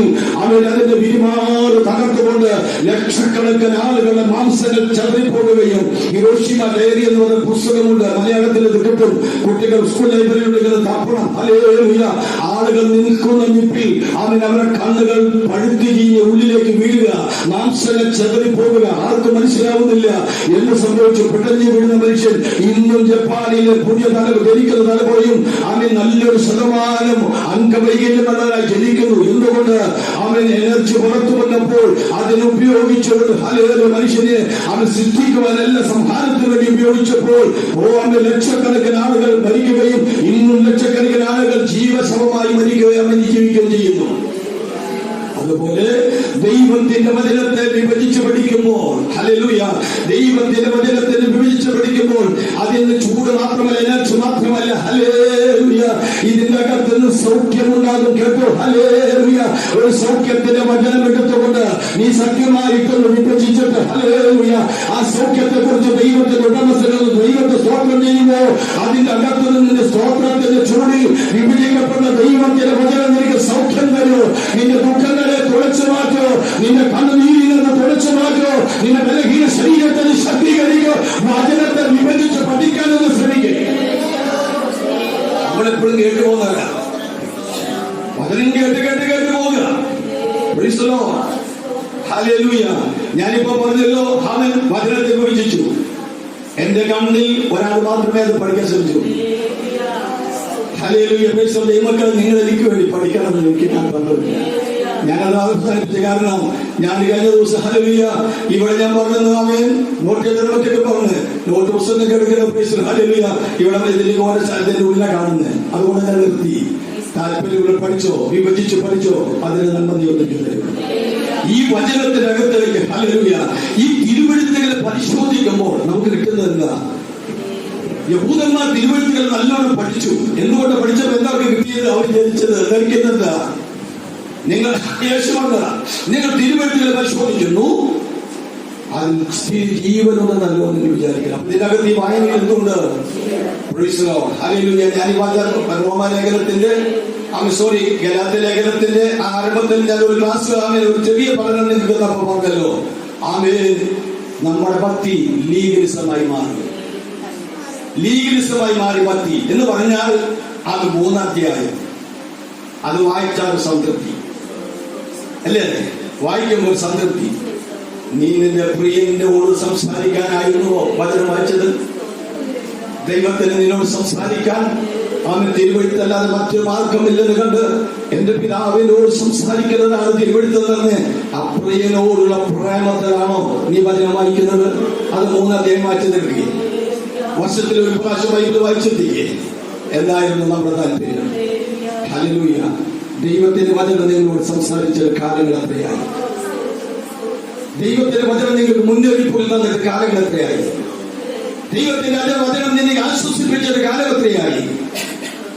S1: അതിന്റെ വിരിമാറ് തകർത്തുകൊണ്ട് ലക്ഷക്കണക്കിന് ആളുകളുടെ മാംസങ്ങൾ ചതറിപ്പോകുകയും, ഹിരോഷിമ ഡയറി എന്ന് പറഞ്ഞ പുസ്തകമുണ്ട്, മലയാളത്തിൽ നല്ലത് കിട്ടും. കുട്ടികൾ സ്കൂൾ ലൈബ്രറിയിൽ തപ്പണം. ഹല്ലേലൂയ. ആളുകൾ നിൽക്കുന്ന നിപ്പിൽ അവരെ കണ്ണുകൾ പഴുത്തി ചീഞ്ഞ് ഉള്ളിലേക്ക് വീഴുക, മാംസങ്ങൾ ചെതറി പോകുക, ആർക്കും മനസ്സിലാവുന്നില്ല എന്ത് സംഭവിച്ചു. പെട്ടെന്ന് വീഴുന്ന മനുഷ്യൻ ഇന്നും ജപ്പാനിലെ പുതിയ ജനിക്കുന്ന തലമുറയും നല്ലൊരു ശതമാനം അംഗവൈകല്യമുള്ളവരായി ജനിക്കുന്നു. എന്തുകൊണ്ട്? എനർജി പുറത്തു വന്നപ്പോൾ അതിനുപയോഗിച്ചുകൊണ്ട് മനുഷ്യനെ സൃഷ്ടിക്കുവാനല്ല സംഹാരത്തിന് വേണ്ടി ഉപയോഗിച്ചപ്പോൾ ലക്ഷക്കണക്കിന് ആളുകൾ മരിക്കുകയും ഇന്നും ലക്ഷക്കണക്കിന് ആളുകൾ ജീവശവമായി മരിക്കുകയും ജീവിക്കുകയും ചെയ്യുന്നു. അതുപോലെ ദൈവത്തിന്റെ വചനത്തെ വിഭജിച്ച് പഠിക്കുമ്പോൾ, ഹല്ലേലൂയ, ദൈവത്തിന്റെ വചനത്തെ വിഭജിച്ച് പഠിക്കുമ്പോൾ അതിന് ചൂട് മാത്രമല്ല, എനർജി മാത്രമല്ല, ഹല്ലേലൂയ, ഇതിന്റെ അകത്തുനിന്ന് സൗഖ്യമുണ്ടാകും. കേട്ടോ? ഹല്ലേലൂയ. ഒരു സൗഖ്യത്തിന്റെ വചനം എടുത്തുകൊണ്ട് നീ സത്യമായിട്ടൊന്ന് വിഭജിച്ചിട്ട്, ഹല്ലേലൂയ, ആ സൗഖ്യത്തെ കുറിച്ച് ദൈവത്തിന്റെ ഉടമസ്ഥനത് ദൈവത്തെ സ്തോത്രം ചെയ്യുമ്പോ അതിന്റെ അകത്തുനിന്ന് സ്തോത്രത്തിന്റെ ചൂടിൽ വിഭജിക്കപ്പെട്ട ദൈവത്തിന്റെ വചനം നിനക്ക് സൗഖ്യം തരൂ. നിന്റെ ദുഃഖങ്ങളെ തുടച്ചു മാറ്റോ, നിന്റെ കണ്ണുനീരിൽ നിന്ന് തുടച്ചു മാറ്റോ, നിന്റെ ബലഹീന ശരീരത്തെ ശക്തീകരിക്കോ. വചനത്തെ വിഭജിച്ച് പഠിക്കാനൊന്ന് ശ്രമിക്കുക. നമ്മളെപ്പോഴും കേട്ടു പോകുന്നവരാ, വചനം കേട്ട് കേട്ട് കേട്ട് പോവുക. ഹല്ലേലൂയ. ഞാനിപ്പോ പറഞ്ഞല്ലോ, അവൻ വചനത്തെ വിഭജിച്ചു. എന്റെ കണ്ണിൽ ഒരാൾ മാത്രമേ അത് പഠിക്കാൻ ശ്രമിച്ചു. ഹല്ലേലൂയ. ദൈവമക്കൾ, നിങ്ങൾ എനിക്ക് വേണ്ടി പഠിക്കണമെന്ന് എനിക്ക് ഞാൻ പറഞ്ഞില്ല. ഞാനത് അവസാനിപ്പിച്ച കാരണം ഞാൻ കഴിഞ്ഞ ദിവസം ഹല്ലേലൂയ ഇവിടെ ഞാൻ പറഞ്ഞത് നോട്ട് ചെയ്തൊക്കെ പറഞ്ഞ് നോട്ട് പുസ്തകം എടുക്കുന്ന പ്ലേസിൽ ഹല്ലേലൂയ ഇവിടെ ഇതിലേക്ക് ഓരോ സ്ഥലത്തിന്റെ ഉള്ളിലാണ് കാണുന്നത്. അതുകൊണ്ട് ഞാൻ നിർത്തി. താല്പര്യങ്ങൾ പഠിച്ചോ, വിഭജിച്ചു പഠിച്ചോ, അതിന് നന്മതി ഒന്നിക്കുന്നത്. ഈ വചനത്തിനകത്തേക്ക് ഹല്ലേലൂയ ഈ തിരുവെഴുത്തുകളെ പരിശോധിക്കുമ്പോൾ നമുക്ക് കിട്ടുന്നത് എന്താ? യഹൂദന്മാർ തിരുവെഴുത്തുകൾ നല്ലോണം പഠിച്ചു. എന്തുകൊണ്ട് പഠിച്ചപ്പോൾ എന്തൊക്കെ കിട്ടിയത്? അവർ ജനിച്ചത് ധരിക്കുന്നത് നിങ്ങൾ നിങ്ങൾ തിരുവെഴുത്തുകൾ പരിശോധിക്കുന്നു, അതിൽ ജീവനുണ്ടെന്നല്ലോ എന്ന് വിചാരിക്കണം. ഇതിനകത്ത് ഈ വായന എന്തുകൊണ്ട്? റോമാലേഖനത്തിന്റെ ഗലാത്യ ലേഖനത്തിന്റെ ആരംഭത്തിൽ ഞാൻ ഒരു ക്ലാസ് ഒരു ചെറിയ പഠനം നിങ്ങൾക്ക് പറഞ്ഞല്ലോ. നമ്മുടെ ഭക്തി ലീഗലിസമായി മാറി. ലീഗലിസമായി മാറി ഭക്തി എന്ന് പറഞ്ഞാൽ അത് 3 അധ്യായം. അത് വായിച്ചാൽ സംതൃപ്തി അല്ലേ? വായിക്കുമ്പോൾ സംതൃപ്തി. നീ നിന്റെ പ്രിയനോട് സംസാരിക്കാനായിരുന്നുവോ വചനം വായിച്ചത്? ദൈവത്തിന് നിന്നോട് സംസാരിക്കാൻ അവന് തിരുവെഴുത്തല്ലാതെ മറ്റൊരു മാർഗമില്ലെന്ന് കണ്ട് എന്റെ പിതാവിനോട് സംസാരിക്കുന്നതാണ് തിരുവെഴുത്തെന്ന് അപ്രിയനോടുള്ള പ്രേമത്തിലാണോ നീ വചനം വായിക്കുന്നത്? അത് 3 അധ്യായം വായിച്ചു തീർക്കുകയും വർഷത്തിൽ ഒരു പ്രാവശ്യം ബൈബിൾ വായിച്ചെത്തിക്കുകയും എന്തായിരുന്നു നമ്മുടെ താല്പര്യം? ഹല്ലേലൂയ. ദൈവത്തിന്റെ വചനം നിങ്ങളോട് സംസാരിച്ച കാലങ്ങൾ എത്രയായി? ദൈവത്തിന്റെ വചനം നിങ്ങൾക്ക് മുന്നറിയിപ്പുകൾ തന്ന കാലങ്ങൾ എത്രയായി? ദൈവത്തിന്റെ വചനം നിന്നെ ആശ്വസിപ്പിച്ചൊരു കാലം എത്രയായി?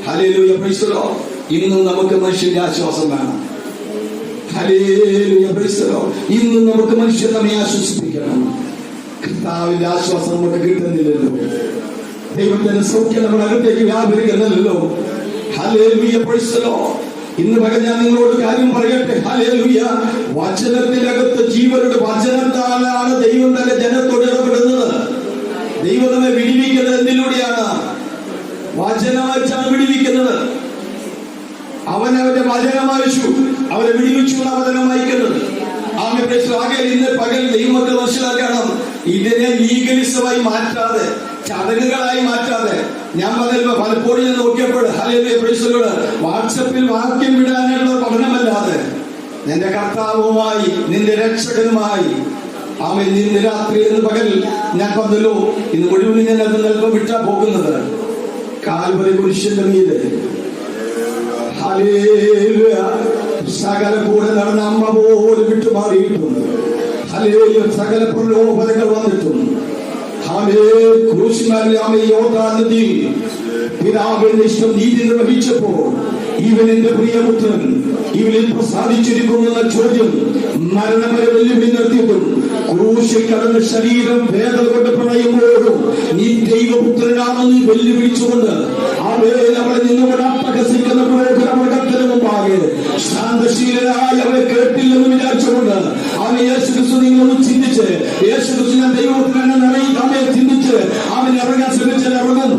S1: ഹല്ലേലൂയ. Praise the Lord. ഇന്നും നമുക്ക് മനുഷ്യന്റെ ആശ്വാസം വേണം. ഹല്ലേലൂയ. Praise the Lord. ഇന്നും നമുക്ക് മനുഷ്യൻ നമ്മെ ആശ്വസിപ്പിക്കണം. കർത്താവിന്റെ ആശ്വാസം നമുക്ക് കിട്ടുന്നില്ലല്ലോ. ദൈവത്തിന്റെ സൗഖ്യം നമ്മുടെ അകത്തേക്ക് വ്യാപരിക്കുന്നില്ലല്ലോ. ഹല്ലേലൂയ. Praise the Lord. ഇന്ന് പകൽ ഞാൻ നിങ്ങളോട് കാര്യം പറയട്ടെ. ഹല്ലേലൂയ. വചനത്തിനകത്ത് ജീവനുടെ വചനത്താലാണ് ദൈവം തന്നെ ജനത്തോട് ഇടപെടുന്നത്. ദൈവം നമ്മെ വിടിവിക്കുന്നത് എന്തിലൂടെയാണ്? വചനം വെച്ചാണ് വിടിവിക്കുന്നത്. അവനവന്റെ വചനം അയച്ചു, അവരെ വിടിവിച്ചു വചനം വായിക്കുന്നത്. ആകെ ഇന്ന് പകൽ ദൈവമക്കൾ മനസ്സിലാക്കണം, ഇതിനെ ലീഗലിസമായി മാറ്റാതെ, ചടങ്ങുകളായി മാറ്റാതെ. ഞാൻ പറഞ്ഞല്ലോ, പലപ്പോഴും ഞാൻ നോക്കിയപ്പോൾ വാട്സപ്പിൽ വാക്യം വിടാനുള്ള പഠനമല്ലാതെ നിന്റെ കർത്താവുമായി നിന്റെ രക്ഷകനുമായി നിന്റെ രാത്രി എന്ന് പകൽ ഞാൻ പറഞ്ഞല്ലോ, ഇന്ന് മുഴുവൻ ഞാൻ അത് നൽകും വിട്ടാ പോകുന്നത് കാൽവരി കുരിശിന്റെ മീതെ. ഹല്ലേലൂയ. സകല കൂടെ നടന്ന അമ്മ പോലും വിട്ടുമാറിയിട്ടും ഹല്ലേലൂയ സകല പ്രലോഭനങ്ങൾ വന്നിട്ടും പിതാവിന്റെ ഇഷ്ടം നീതി നിർവഹിച്ചപ്പോൾ ഇവൻ എന്റെ പ്രിയപുത്രൻ, ഇവനിൽ പ്രസാദിച്ചിരിക്കുന്ന ചോദ്യം മരണം വരെ വെല്ലുവിളി നിർത്തിയിട്ടും ക്രൂശിൽ കടന്ന ശരീരം വേദന കൊണ്ട് പറയുമ്പോഴും നീ ദൈവപുത്രനാണെന്ന് വെല്ലുവിളിച്ചുകൊണ്ട് അവളെ നിന്നുകൊണ്ട് അട്ടഹസിക്കുന്ന പുരോഗമനത്തിന് മുമ്പാകെ ശാന്തശീലനായി അവരെ കേട്ടില്ലെന്ന് വിചാരിച്ചുകൊണ്ട് അവൻ യേശുക്രിസ്തു നിങ്ങളൊന്ന് ചിന്തിച്ച് യേശുക്രിസ്തു ഞാൻ ദൈവപുത്രനെ ചിന്തിച്ച് അവൻ ഇറങ്ങാൻ ശ്രമിച്ചാൽ ഇറങ്ങും.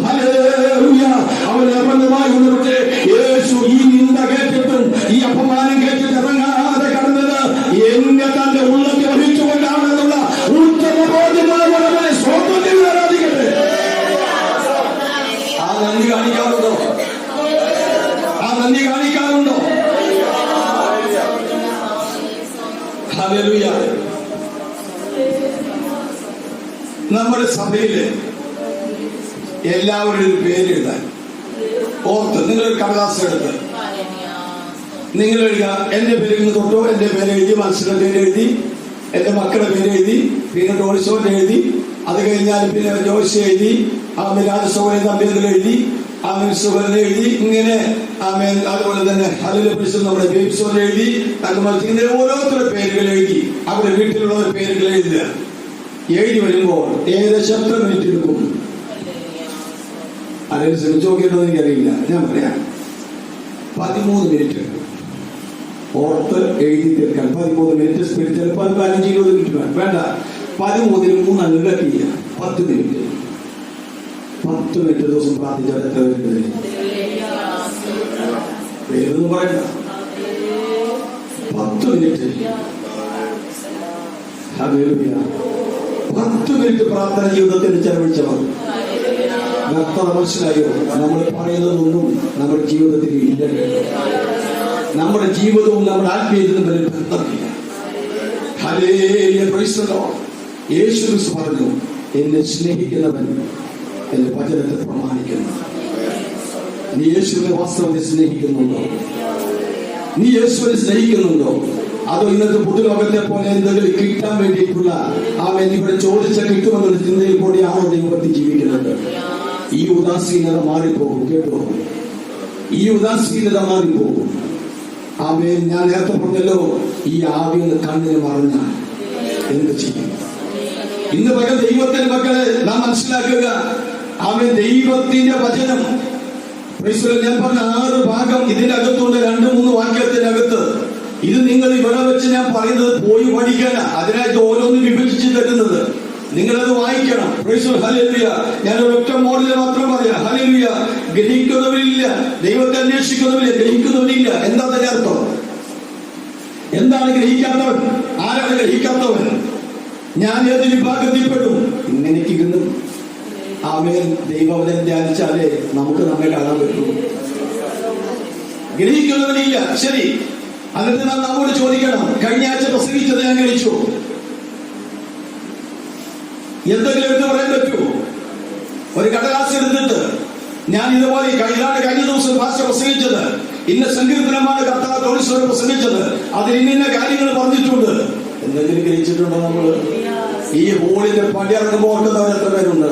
S1: നന്ദി കാണിക്കാറുണ്ടോ? ആ നന്ദി കാണിക്കാറുണ്ടോ? ഹല്ലേലൂയ. നമ്മുടെ സഭയില് എല്ലാവരുടെയും പേരെഴുതാൻ ഓർത്ത് നിങ്ങളൊരു കടലാസ് എടുത്ത് നിങ്ങൾ എഴുതുക. എന്റെ പേര് ഇന്ന് തൊട്ടോ എന്റെ പേരെഴുതി, മനസ്സിന്റെ പേരെഴുതി, എന്റെ മക്കളുടെ പേരെഴുതി, പിന്നെ ടോളിസോന്റെ എഴുതി, അത് കഴിഞ്ഞാൽ പിന്നെ ജോയ്സ് എഴുതി, ആമേൻ രാജസോഹൻ തമ്പികൾ എഴുതി, ആമേൻ സുഹൃൻ എഴുതി, ഇങ്ങനെ ആമേൻ അതുപോലെ തന്നെ ഹല്ലേലൂയ നമ്മുടെ ബേബിസോൻ എഴുതി, ഇങ്ങനെ ഓരോരുത്തരുടെ പേരുകൾ എഴുതി അവരുടെ വീട്ടിലുള്ളവരുടെ പേരുകൾ എഴുതുക. എഴുതി വരുമ്പോൾ ഏകദേശം എത്ര മിനിറ്റ് എടുക്കും? അല്ലെങ്കിൽ ശ്രമിച്ചു നോക്കിയിട്ടൊന്നും എനിക്കറിയില്ല. ഞാൻ പറയാം, 13 മിനിറ്റ് ഓർത്ത് എഴുതി തീർക്കാൻ. 13 മിനിറ്റ് സ്പീഡ്. ചിലപ്പോൾ 15-20 മിനിറ്റ് വേണ്ട. 13-ൽ 3 അംഗീകരിക്കുക. 10 മിനിറ്റ്. 10 മിനിറ്റ് ദിവസം പ്രാർത്ഥിച്ചാൽ എത്ര പേരുണ്ട്? പേരൊന്നും പറയണ്ട. 10 മിനിറ്റ്. ഹല്ലേലൂയ. 10 മിനിറ്റ് പ്രാർത്ഥന ജീവിതത്തിൽ ചെലവഴിച്ചവർ വ്യക്തത മനസ്സിലായോ? നമ്മൾ പറയുന്നതൊന്നും നമ്മുടെ ജീവിതത്തിൽ ഇല്ല. നമ്മുടെ ജീവിതവും നമ്മുടെ ആത്മീയതയും തമ്മിൽ ബന്ധമില്ല. ഹല്ലേലൂയ. Praise the lord. യേശു ക്രിസ്തു പറഞ്ഞു, എന്നെ സ്നേഹിക്കുന്നവൻ എന്റെ വചനത്തെ പ്രമാണിക്കുന്നു. നീ യേശുവിനെ വാസ്തവത്തെ സ്നേഹിക്കുന്നുണ്ടോ? നീ യേശുവിനെ സ്നേഹിക്കുന്നുണ്ടോ? അതോ ഇന്നത്തെ പുതുലോകത്തെ പോലെ എന്തെങ്കിലും കിട്ടാൻ വേണ്ടിയിട്ടുള്ള ഇവിടെ ചോദിച്ച കിട്ടുമെന്നുള്ള ചിന്തയിൽ കൂടിയാണോ ദൈവത്തിൽ ജീവിക്കുന്നത്? ഈ ഉദാസീനത മാറിപ്പോകും. കേട്ടോ, ഈ ഉദാസീനത മാറിപ്പോകും. ഞാൻ നേരത്തെ പറഞ്ഞല്ലോ, ഈ ആവിയിൽ കണ്ണിന് മറഞ്ഞാൽ എന്ത് ചെയ്യും? ഇന്ന് പകൽ ദൈവത്തിന്റെ മക്കളെ നാം മനസ്സിലാക്കുക. ദൈവത്തിന്റെ വചനം, ഞാൻ പറഞ്ഞ 6 ഭാഗം ഇതിനകത്തുണ്ട്. 2-3 വാക്യത്തിനകത്ത്. ഇത് നിങ്ങൾ ഇവിടെ വെച്ച് ഞാൻ പറയുന്നത് പോയി പഠിക്കാനാ. അതിനായിട്ട് ഓരോന്നും വിഭജിച്ച് തരുന്നത്. നിങ്ങളത് വായിക്കണം. ഹല്ലേലൂയ. ഞാൻ ഒരൊറ്റ മോഡല് മാത്രം പറയാം. ഹല്ലേലൂയ. ഗ്രഹിക്കുന്നവരില്ല, ദൈവത്തെ അന്വേഷിക്കുന്നവരില്ല, ഗ്രഹിക്കുന്നവരില്ല. എന്താ അതിന്റെ അർത്ഥം? എന്താണ് ഗ്രഹിക്കാത്തവൻ? ആരാണ് ഗ്രഹിക്കാത്തവൻ? ഞാൻ ഏത് വിഭാഗത്തിൽപ്പെടും? ഇങ്ങനെയൊക്കെ ഇരുന്ന് ദൈവവചനം ധ്യാനിച്ചാലേ നമുക്ക് നമ്മെ കാണാൻ പറ്റൂ. ഗ്രഹിക്കുന്നവരില്ല. ശരി, എന്നിട്ട് നാം നമ്മോട് ചോദിക്കണം, കഴിഞ്ഞ ആഴ്ച പ്രസംഗിച്ചത് ഞാൻ ഗ്രഹിച്ചു. എന്തെങ്കിലും എടുത്ത് പറയാൻ പറ്റുമോ? ഒരു കടലാസ് എടുത്തിട്ട് ഞാൻ ഇതുപോലെ കഴിഞ്ഞ ദിവസം ഭാഷ പ്രസംഗിച്ചത്, ഇന്ന സങ്കീർത്തനമാണ് കർത്താവ് ടോളിസോടെ പ്രസംഗിച്ചത്, അതിൽ ഇന്ന കാര്യങ്ങൾ പറഞ്ഞിട്ടുണ്ട്. എന്തെങ്കിലും ഗ്രഹിച്ചിട്ടുണ്ടോ? നമ്മള് ഈ ഹോളിന്റെ പടിയിറങ്ങുമ്പോൾ ഓർക്കുന്നവർ എത്ര പേരുണ്ട്?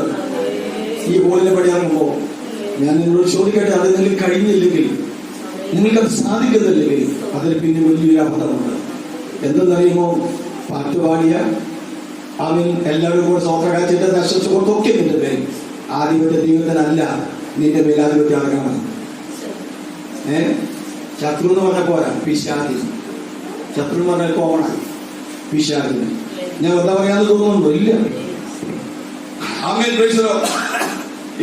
S1: ഈ ഹോളിന്റെ പടിയിറങ്ങുമ്പോ ഞാൻ നിങ്ങളോട് ചോദിക്കട്ടെ, അത് നിങ്ങൾക്ക് കഴിഞ്ഞില്ലെങ്കിൽ, നിങ്ങൾക്കത് സാധിക്കുന്നില്ലെങ്കിൽ അതിൽ പിന്നെ വലിയൊരു അബദ്ധമുണ്ട്. എന്തെന്നറിയുമോ? പാട്ടുപാടിയ എല്ലാവരും കൂടെ സ്വന്തം കാഴ്ചയുടെ നശിച്ചു കൊടുത്തൊക്കെ നിന്റെ പേര് ആധിപത്യ ദൈവത്തിനല്ല, നിന്റെ മേൽ ആധിപത്യം ആകണം. ശത്രു എന്ന് പറഞ്ഞ പോരാ, പിശാചി. ശത്രു എന്ന് പറഞ്ഞാൽ കോമണ പിശാചിന്. ഞാൻ എന്താ പറയാന്ന് തോന്നുന്നുണ്ടോ? ഇല്ല.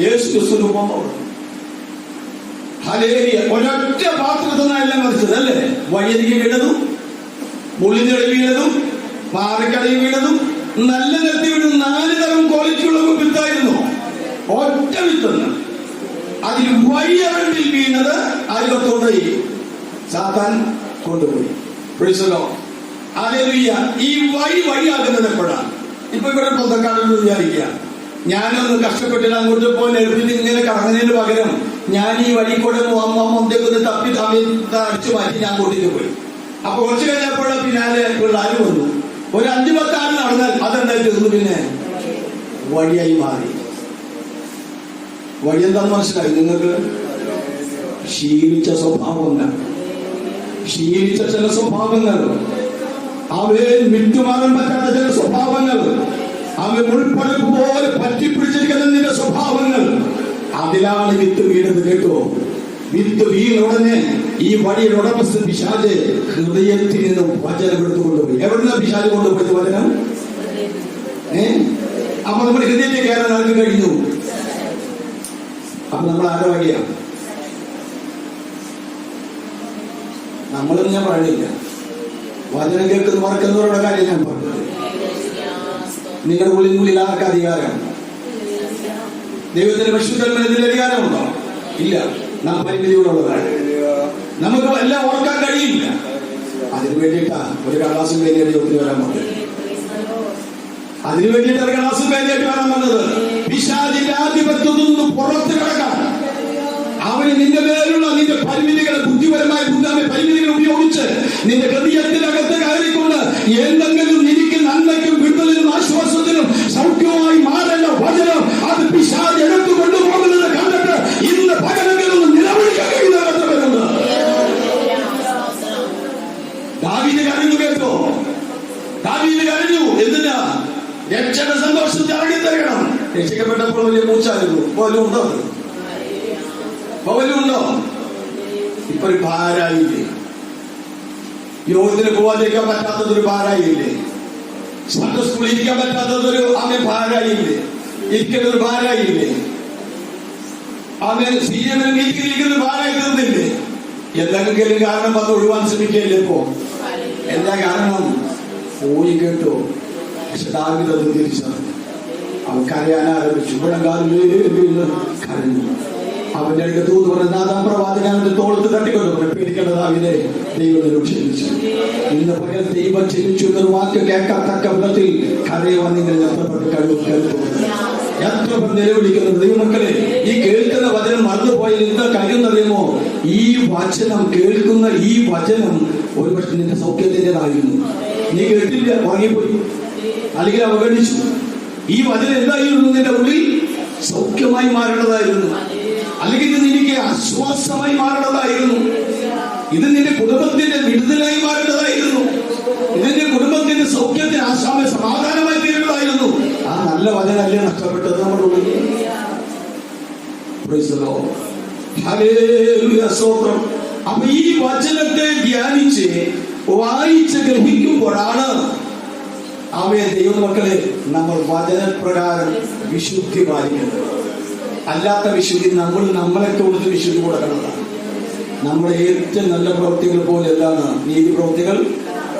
S1: യേശു ക്രിസ്തു ഹല്ലേലൂയ. ഒരൊറ്റ പാത്രത്തിൽ നിന്നെല്ലാം മറിച്ചത് അല്ലേ? വഴിയരികെ വീണതും, മുള്ളിനിടയിൽ വീണതും, പാറക്കടയിൽ വീണതും, നല്ല നിരത്തി വീണതും 4 തരം ക്വാളിറ്റിയുള്ള വിത്തായിരുന്നു. ഒറ്റ വിത്തെന്ന്. അതിൽ വഴിയറമ്പിൽ വീണത് അയൽവത്തോടെ സാത്താൻ കൊണ്ടുപോയി. ഹല്ലേലൂയ. ഈ വഴിയാകുന്നത് എപ്പോഴാണ്? ഇപ്പൊ ഇവിടെ പൊന്തക്കാടെന്ന് വിചാരിക്കുക, ഞാനൊന്ന് കഷ്ടപ്പെട്ടിട്ട് അങ്ങോട്ട് പോയി എഴുതി ഇങ്ങനെ കറങ്ങുന്നതിന് പകരം ഞാൻ ഈ വഴി കൂടെ മുന്തേക്കൊന്ന് തപ്പി അടിച്ചു മാറ്റി ഞാൻ കൂട്ടിട്ട് പോയി. അപ്പൊ കുറച്ച് കഴിഞ്ഞപ്പോഴാണ് പിന്നാലെ പിള്ളേർ വന്നു. ഒരു 5-10 ആൾ നടന്നാൽ അതെന്തായി തീർന്നു. പിന്നെ വഴിയായി മാറി. വഴി എന്താന്ന് മനസ്സിലായി നിങ്ങൾക്ക്? ശീലിച്ച സ്വഭാവങ്ങൾ, ശീലിച്ച ചില സ്വഭാവങ്ങൾ, വിട്ടുമാറാൻ പറ്റാത്ത ചില സ്വഭാവങ്ങൾ, മുൾപ്പടുപ്പ് പോലെ പറ്റിപ്പിടിച്ചിരിക്കുന്ന നിന്റെ സ്വഭാവങ്ങൾ, അതിലാണ് വിത്ത് വീണത്. കേട്ടോ, വിത്ത് വീണ ഉടനെ ഈ വഴിയുടെ ഉടമസ്ഥ പിശാച് ഹൃദയത്തിൽ നിന്നും വചനം എടുത്തു കൊണ്ടുപോയി. എവിടുന്ന പിശാച് കൊണ്ടുപോയത് വചനം? അപ്പൊ നമ്മുടെ ഹൃദയത്തിൽ കയറാൻ ആർക്ക് കഴിഞ്ഞു? അപ്പൊ നമ്മൾ ആരുടെ വഴിയാണ്? നമ്മളൊന്നും ഞാൻ പറയുന്നില്ല. വചനം കേൾക്കുന്ന മറക്കുന്നവരുടെ കാര്യം ഞാൻ പറഞ്ഞത്. നിങ്ങളുടെ ഉള്ളിൽ ആർക്ക് അധികാരം? ദൈവത്തിന്റെ പരിശുദ്ധന്മാരിൽ അധികാരമുണ്ടോ? ഇല്ല, നാം പരിമിതികളുള്ളതാണ്. നമുക്ക് എല്ലാം ഓർക്കാൻ കഴിയില്ല. അതിനു വേണ്ടിയിട്ടാണ് ഒരു കടലാസും പേരിയായിട്ട് ഒത്തിരി വരാൻ വന്നത്. അതിനു വേണ്ടിയിട്ട് ഒരു കടലാസും പേരിയായിട്ട് വരാൻ വന്നത് പിശാചിന്റെ ആധിപത്യത്തിൽ നിന്ന് പുറത്ത് കിടക്കാൻ. അവന് നിന്റെ മേലുള്ള നിന്റെ പരിമിതികളെ ബുദ്ധിപരമായ പരിമിതികൾ ഉപയോഗിച്ച് നിന്റെ ഹൃദയത്തിനകത്ത് കയറിക്കൊണ്ട് എന്തെങ്കിലും നിനക്ക് നന്മയ്ക്കും വിടുതലിനും ആശ്വാസത്തിനും സൗഖ്യമായി മാറേണ്ട വചനം അത് പിശാച് എടുത്തു കൊണ്ടുപോകുന്നത് കണ്ടിട്ട് ഇന്ന് പകലെങ്കിലും നിലവിളിക്കാൻ കഴിയുന്നവരുണ്ട്. ദാവീദ് കരഞ്ഞു, കേട്ടോ? ദാവീദ് കരഞ്ഞു. എന്തിനാ? രക്ഷയുടെ സന്തോഷത്തിൽ ഇറങ്ങി തരണം. രക്ഷിക്കപ്പെട്ടപ്പോൾ വലിയ മൂച്ചായിരുന്നു. പോലുണ്ടോ? പോലുണ്ടോ? ഇപ്പൊ ഒരു ഭാരായില്ലേ? യോഗത്തിന് പോവാതിരിക്കാൻ പറ്റാത്തതൊരു ഭാരായില്ലേ? സൺഡേ സ്കൂളിൽ ഇരിക്കാൻ പറ്റാത്തതൊരു ആമേ ഭാരായില്ലേ? ഇരിക്കുന്ന ഒരു ഭാരായില്ലേ? ആമേ സീനിയർ മീറ്റിംഗിലിരിക്കുന്ന ഭാരായി തീർന്നില്ലേ? എന്തെങ്കിലും കാരണം വന്ന് ഒഴിവാൻ ശ്രമിക്കുകയല്ലേ ഇപ്പോ? എന്താ കാരണം? പോയി, കേട്ടോ? പക്ഷെ ദാവീദ് അത് തിരിച്ചറിഞ്ഞു. അവൻ കരയാൻ ആരംഭിച്ചു. കരഞ്ഞു. അവന്റെ അടുത്ത് തൂത്ത് പറഞ്ഞ നാദാം പ്രവാചകൻ അവന്റെ തോളത്ത് തട്ടിക്കൊണ്ട് പറഞ്ഞു, പേടിക്കേണ്ട ദാവീദേ, ദൈവം നിന്നോട് ക്ഷമിച്ചു. ഇന്ന് പകൽ ദൈവം ക്ഷമിച്ചു എന്നൊരു വാക്ക് കേൾക്കത്തക്ക വിധത്തിൽ കരയുവാൻ നിങ്ങൾ എത്രപ്പെട്ട് കഴിവ് കേൾക്കുന്നു, എത്ര നിലവിളിക്കുന്നത് ദൈവമക്കളെ. ഈ കേൾക്കുന്ന വചനം മറന്നുപോയാൽ എന്താ കഴിയുന്നറിയുമോ? ഈ വചനം കേൾക്കുന്ന ഈ വചനം ഒരുപക്ഷെ നിന്റെ സൗഖ്യത്തിൻ്റെതായിരുന്നു. നീ കേട്ടില്ല, ഉറങ്ങിപ്പോയി, അല്ലെങ്കിൽ അവഗണിച്ചു. ഈ വചനം എന്തായിരുന്നു? നിന്റെ ഉള്ളിൽ സൗഖ്യമായി മാറേണ്ടതായിരുന്നു, അല്ലെങ്കിൽ ഇത് നിനക്ക് ആശ്വാസമായി മാറേണ്ടതായിരുന്നു, ഇത് നിന്റെ കുടുംബത്തിന്റെ വിടുതലായി മാറേണ്ടതായിരുന്നു, ഇതിന്റെ കുടുംബത്തിന്റെ സൗഖ്യത്തിന് ആശ്വാസ സമാധാനമായി തീരേണ്ടതായിരുന്നു. ആ നല്ല വചനല്ലേ നഷ്ടപ്പെട്ടത് നമ്മുടെ ഉള്ളിൽ? സ്തോത്രം. അപ്പൊ ഈ വചനത്തെ ധ്യാനിച്ച് വായിച്ച് ഗ്രഹിക്കുമ്പോഴാണ് അവയെ ദൈവമക്കളെ നമ്മൾ വചനപ്രകാരം വിശുദ്ധി പാലിക്കുന്നത്. അല്ലാത്ത വിശുദ്ധി നമ്മളെ കൊടുത്ത് വിശുദ്ധി കൊടുക്കുന്നതാണ്. നമ്മുടെ ഏറ്റവും നല്ല പ്രവൃത്തികൾ പോലെ എന്താണ്? നീതി പ്രവൃത്തികൾ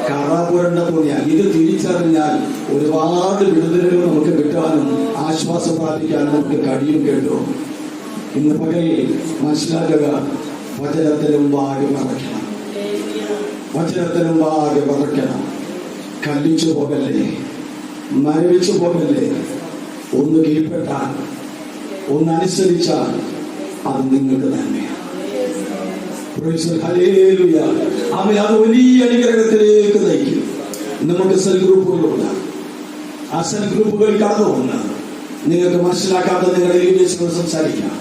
S1: കറാപുരണ്ട തുണിയാണ്. ഇത് തിരിച്ചറിഞ്ഞാൽ ഒരുപാട് വിടുതലുകൾ നമുക്ക് കിട്ടാനും ആശ്വാസം പ്രാപിക്കാനും നമുക്ക് കഴിയും, കേട്ടോ? ഇന്ന് പകൽ മനസ്സിലാക്കുക, വചനത്തിനുമ്പാകെ പറക്കണം, വചനത്തിനുമ്പാകെ പറക്കണം. കല്ലിച്ചു പോകല്ലേ, മരവിച്ചു പോകല്ലേ. ഒന്ന് കീഴ്പ്പെട്ടാൽ, ഒന്ന് അനുസരിച്ചാൽ അത് നിങ്ങൾക്ക് തന്നെയാണ്. അവൻ അത് വലിയ അനുഗ്രഹത്തിലേക്ക് നയിക്കും. നമുക്ക് സെൽ ഗ്രൂപ്പുകളുണ്ട്. ആ സെൽ ഗ്രൂപ്പുകൾ കടന്നു പോകുന്ന നിങ്ങൾക്ക് മനസ്സിലാക്കാത്ത നിങ്ങളുടെ ലീഡേഴ്സിനോട് സംസാരിക്കാം.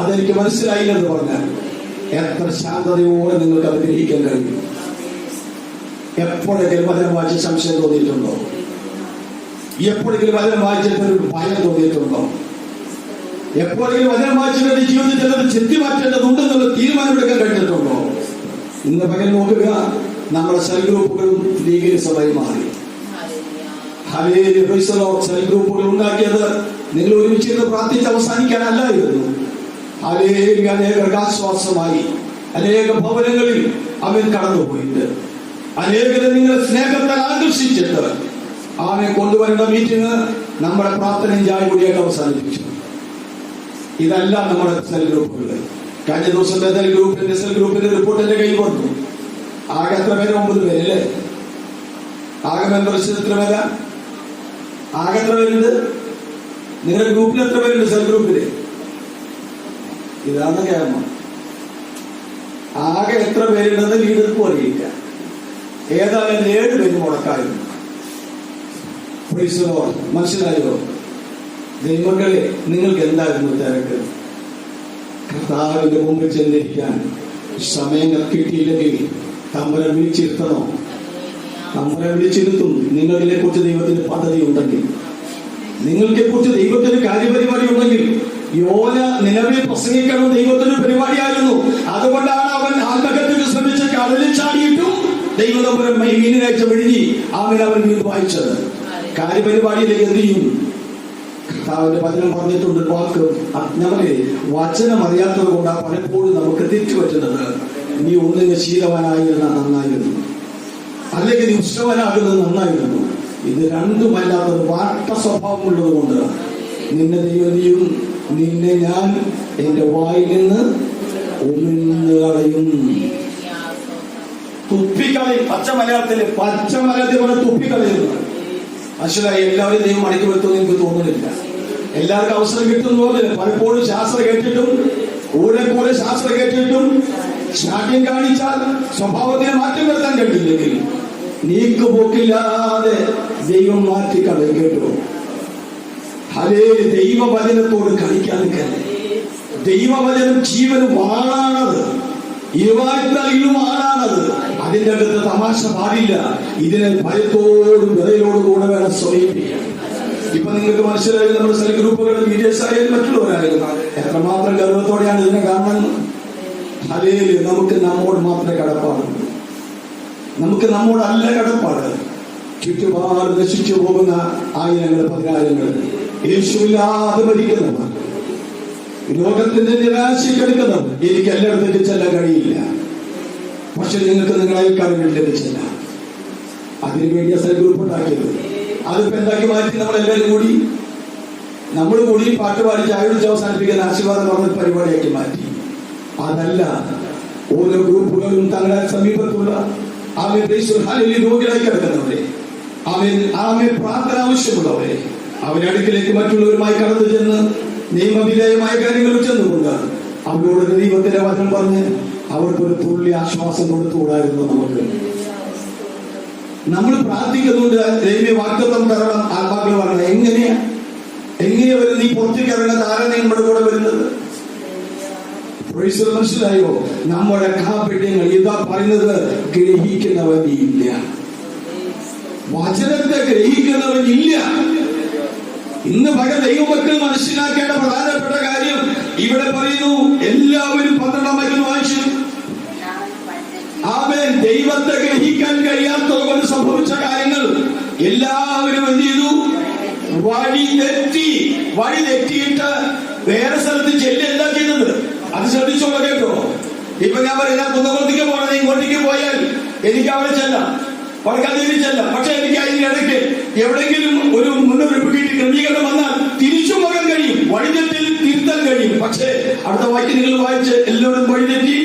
S1: അതെനിക്ക് മനസ്സിലായില്ലെന്ന് പറഞ്ഞാൽ എത്ര ശാന്തതയോടെ നിങ്ങൾക്ക് അത് ഗ്രഹിക്കാൻ കഴിയും. എപ്പോഴെങ്കിലും വചനം വായിച്ച് സംശയം തോന്നിയിട്ടുണ്ടോ? എപ്പോഴെങ്കിലും വചനം വായിച്ചിട്ട് ഒരു ഭയം തോന്നിയിട്ടുണ്ടോ? എപ്പോഴെങ്കിലും വചനം വായിച്ചിട്ട് ജീവിതത്തിൽ അത് ചെത്തി മാറ്റേണ്ടതുണ്ടെന്നുള്ള തീരുമാനമെടുക്കാൻ കഴിഞ്ഞിട്ടുണ്ടോ? ഇന്ന് പകൽ നോക്കുക, നമ്മുടെ സെൽ ഗ്രൂപ്പുകളും ലീഗലിസമായി മാറി. സെൽ ഗ്രൂപ്പുകൾ ഉണ്ടാക്കിയത് നിങ്ങൾ ഒരുമിച്ചിരുന്ന് പ്രാർത്ഥിച്ച് അവസാനിക്കാനല്ലായിരുന്നു. അനേക ആശ്വാസമായി അനേക ഭവനങ്ങളിൽ അവൻ കടന്നുപോയിട്ട് അനേകരെ നിങ്ങളെ സ്നേഹത്താൽ ആകർഷിച്ചിട്ട് അവനെ കൊണ്ടുവരേണ്ട മീറ്റിംഗ് നമ്മുടെ പ്രാർത്ഥനയും ചായ കൂടിയൊക്കെ അവസാനിപ്പിച്ചു. ഇതല്ല നമ്മുടെ സെൽ ഗ്രൂപ്പുകൾ. കഴിഞ്ഞ ദിവസത്തെ സെൽ ഗ്രൂപ്പിന്റെ റിപ്പോർട്ട് എന്റെ കയ്യിൽ വന്നു. ആകെ എത്ര പേര്? 9 പേരല്ലേ? ആകെ മെമ്പർഷിപ്പ് എത്ര പേരാ? ആകെ എത്ര പേരുണ്ട്? നിങ്ങളുടെ ഗ്രൂപ്പിൽ എത്ര പേരുണ്ട്? സെൽ ഗ്രൂപ്പില് ഇതാണ് കേരളം. ആകെ എത്ര പേരുണ്ടെന്ന് ലീഡർക്ക് അറിയില്ല. ഏതായാലും 7 പേര് മുടക്കായിരുന്നു. മനസ്സിലായോ? ദൈവങ്ങളെ, നിങ്ങൾക്ക് എന്തായിരുന്നു തിരക്ക്? കർത്താവിന്റെ മുമ്പിൽ ചെന്നിരിക്കാൻ സമയം കിട്ടിയില്ലെങ്കിൽ തമ്പുരാൻ വിളിച്ചിരുത്തണോ? തമ്പുരാൻ വിളിച്ചിരുത്തും. നിങ്ങളെ കുറിച്ച് ദൈവത്തിന്റെ പദ്ധതി ഉണ്ടെങ്കിൽ, നിങ്ങളെ കുറിച്ച് ദൈവത്തിന്റെ കാര്യപരിപാടി ഉണ്ടെങ്കിൽ. യോന നിലവിൽ പ്രസംഗിക്കണം ദൈവത്തിന്റെ പരിപാടിയായിരുന്നു. അതുകൊണ്ടാണ് അവൻ ആത്മഹത്യക്ക് ശ്രമിച്ച് കടലിൽ ചാടിയിട്ടും ദൈവതമ്പുരം മീനിനയച്ച വിഴുങ്ങി അവൻ വീണ്ടും വായിച്ചത്. കാര്യപരിപാടിയിലേക്ക് എന്ത് ചെയ്യും? കർത്താവിന്റെ വചനം പറഞ്ഞിട്ടുണ്ട്. വാക്ക് നമ്മളെ വചനം അറിയാത്തത് കൊണ്ടാണ് പലപ്പോഴും നമുക്ക് തെറ്റുപറ്റുന്നത്. നീ ഒന്നിന് ശീലവനായിരുന്ന നന്നായിരുന്നു, അല്ലെങ്കിൽ നീ ഉഷ്ണവനാകുന്നത് നന്നായിരുന്നു. ഇത് രണ്ടുമല്ലാത്തത് വാട്ട സ്വഭാവമുള്ളത് കൊണ്ട് നിന്നെ ദൈവം നിന്നെ ഞാൻ എന്റെ വായിൽ നിന്ന് ഉമിഴ്ന്നു കളയും. തുപ്പിക്കളയും. പച്ച മലയാളത്തിൽ പറഞ്ഞ തുപ്പിക്കളയുന്നു. മനസ്സിലായി? എല്ലാവരും ദൈവം മടക്കി വരുത്തുമെന്ന് എനിക്ക് തോന്നുന്നില്ല. എല്ലാവർക്കും അവസരം കിട്ടുന്ന പോലെ പലപ്പോഴും ശാസ്ത്രം കേട്ടിട്ടും കൂടെ ശാസ്ത്രം കേട്ടിട്ടും ശാഠ്യം കാണിച്ചാൽ സ്വഭാവത്തിന് മാറ്റം വരുത്താൻ കഴിയില്ലെങ്കിൽ നീക്കുപോക്കില്ലാതെ ദൈവം മാറ്റിക്കളയും. കേട്ടോ? അതേ ദൈവവചനത്തോട് കളിക്കാൻ നിൽക്കല്ലേ. ദൈവവചനം ജീവനും വാളാണത്. ഇരുവാഴ്ത്തലും ആണാണത്. അതിന്റെ അകത്ത് തമാശ പാടില്ല. ഇതിനെ ഭയത്തോടും വിറയലോടും കൂടെ വേണം സമീപിക്കാൻ. ഇപ്പൊ നിങ്ങൾക്ക് മനസ്സിലായി, നമ്മുടെ സെൽ ഗ്രൂപ്പുകളും മീഡിയസ് ആയാലും മറ്റുള്ളവരായാലും എത്രമാത്രം ഗൗരവത്തോടെയാണ് ഇതിനെ കാണുന്നത്. അതേ നമുക്ക് നമ്മോട് മാത്രമേ കടപ്പാടുള്ളൂ. നമുക്ക് നമ്മോടല്ല കടപ്പാട്. ചുറ്റുപാട് നശിച്ചു പോകുന്ന ആയിരങ്ങൾ പതിനായിരങ്ങൾ, യേശുവില്ലാതെ മരിക്കുന്നവർ, ലോകത്തിന്റെ നിരാശക്കെടുക്കുന്നവർ. എനിക്ക് എല്ലായിടത്തേക്ക് ചെല്ലാൻ കഴിയില്ല, പക്ഷെ നിങ്ങൾക്ക് നിങ്ങളേക്കാൾ വീട്ടിലേക്ക് ചെല്ലാം. അതിനുവേണ്ടി സെൽ ഗ്രൂപ്പ് ഉണ്ടാക്കിയത്. അതിപ്പോ എന്താക്കി മാറ്റി? നമ്മളെല്ലാവരും കൂടി പാട്ട് പാടി ചായ കുടിച്ച് അവസാനിപ്പിക്കാൻ ആശീർവാദം പറഞ്ഞ പരിപാടിയാക്കി മാറ്റി. അതല്ല, ഓരോ ഗ്രൂപ്പുകളും തങ്ങളുടെ സമീപത്തുള്ള രോഗികളായി കിടക്കുന്നവരെ, പ്രാർത്ഥന ആവശ്യമുള്ളവരെ, അവരടുക്കിലേക്ക് മറ്റുള്ളവരുമായി കടന്നു ചെന്ന് നിയമവിധേയമായ കാര്യങ്ങൾ ചെന്നുകൊണ്ട് അവരോട് ദൈവത്തിന്റെ വചനം പറഞ്ഞ് അവർക്കൊരു തുള്ളി ആശ്വാസം കൊടുത്തുകൂടായിരുന്നു. നമ്മൾ പ്രാർത്ഥിക്കുന്നുണ്ട് ദൈവീയ വാഗ്ദത്തം തരണം. ആത്മാക്കൾ പറഞ്ഞത് എങ്ങനെയാ വരും? നീ പുറത്തേക്ക് ഇറങ്ങുന്നത് ആരാണ് നമ്മുടെ കൂടെ വരുന്നത്? മനസ്സിലായോ? നമ്മുടെ കാപട്യങ്ങൾ ഇതാ പറയുന്നത്, ഗ്രഹിക്കുന്നവൻ ഇല്ല. വചനത്തെ ഗ്രഹിക്കുന്നവൻ ഇല്ല. ഇന്ന് പല ദൈവമക്കൾ മനസ്സിലാക്കേണ്ട പ്രധാനപ്പെട്ട കാര്യം ഇവിടെ പറയുന്നു. എല്ലാവരും 12 വാക്യം വായിച്ചു. ദൈവത്തെ ഗ്രഹിക്കാൻ കഴിയാത്തത് കൊണ്ട് സംഭവിച്ച കാര്യങ്ങൾ എല്ലാവരും എന്ത് ചെയ്തു? വഴി തെറ്റിയിട്ട് വേറെ സ്ഥലത്ത് ചെല്ലല്ല ചെയ്യുന്നത്. അത് ശ്രദ്ധിച്ചോളൂ. കേട്ടോ? ഇപ്പൊ ഞാൻ പറയാം, കുന്നകുളത്തേക്ക് പോകണത് ഇങ്ങോട്ടേക്ക് പോയാൽ എനിക്ക് അവിടെ ചെല്ലാം, വടക്കാതിരി ചെല്ലാം. പക്ഷെ എനിക്ക് അതിന്റെ ഇടയ്ക്ക് എവിടെയെങ്കിലും ഒരു മുന്നറിയിപ്പ് കിട്ടി ക്രമീകരണം വന്നാൽ തിരിച്ചു പോകാൻ കഴിയും, വഴിതെറ്റിൽ തിരുത്താൻ കഴിയും. പക്ഷേ അടുത്ത വാക്യം നിങ്ങൾ വായിച്ച് എല്ലാവരും വഴിതെറ്റി.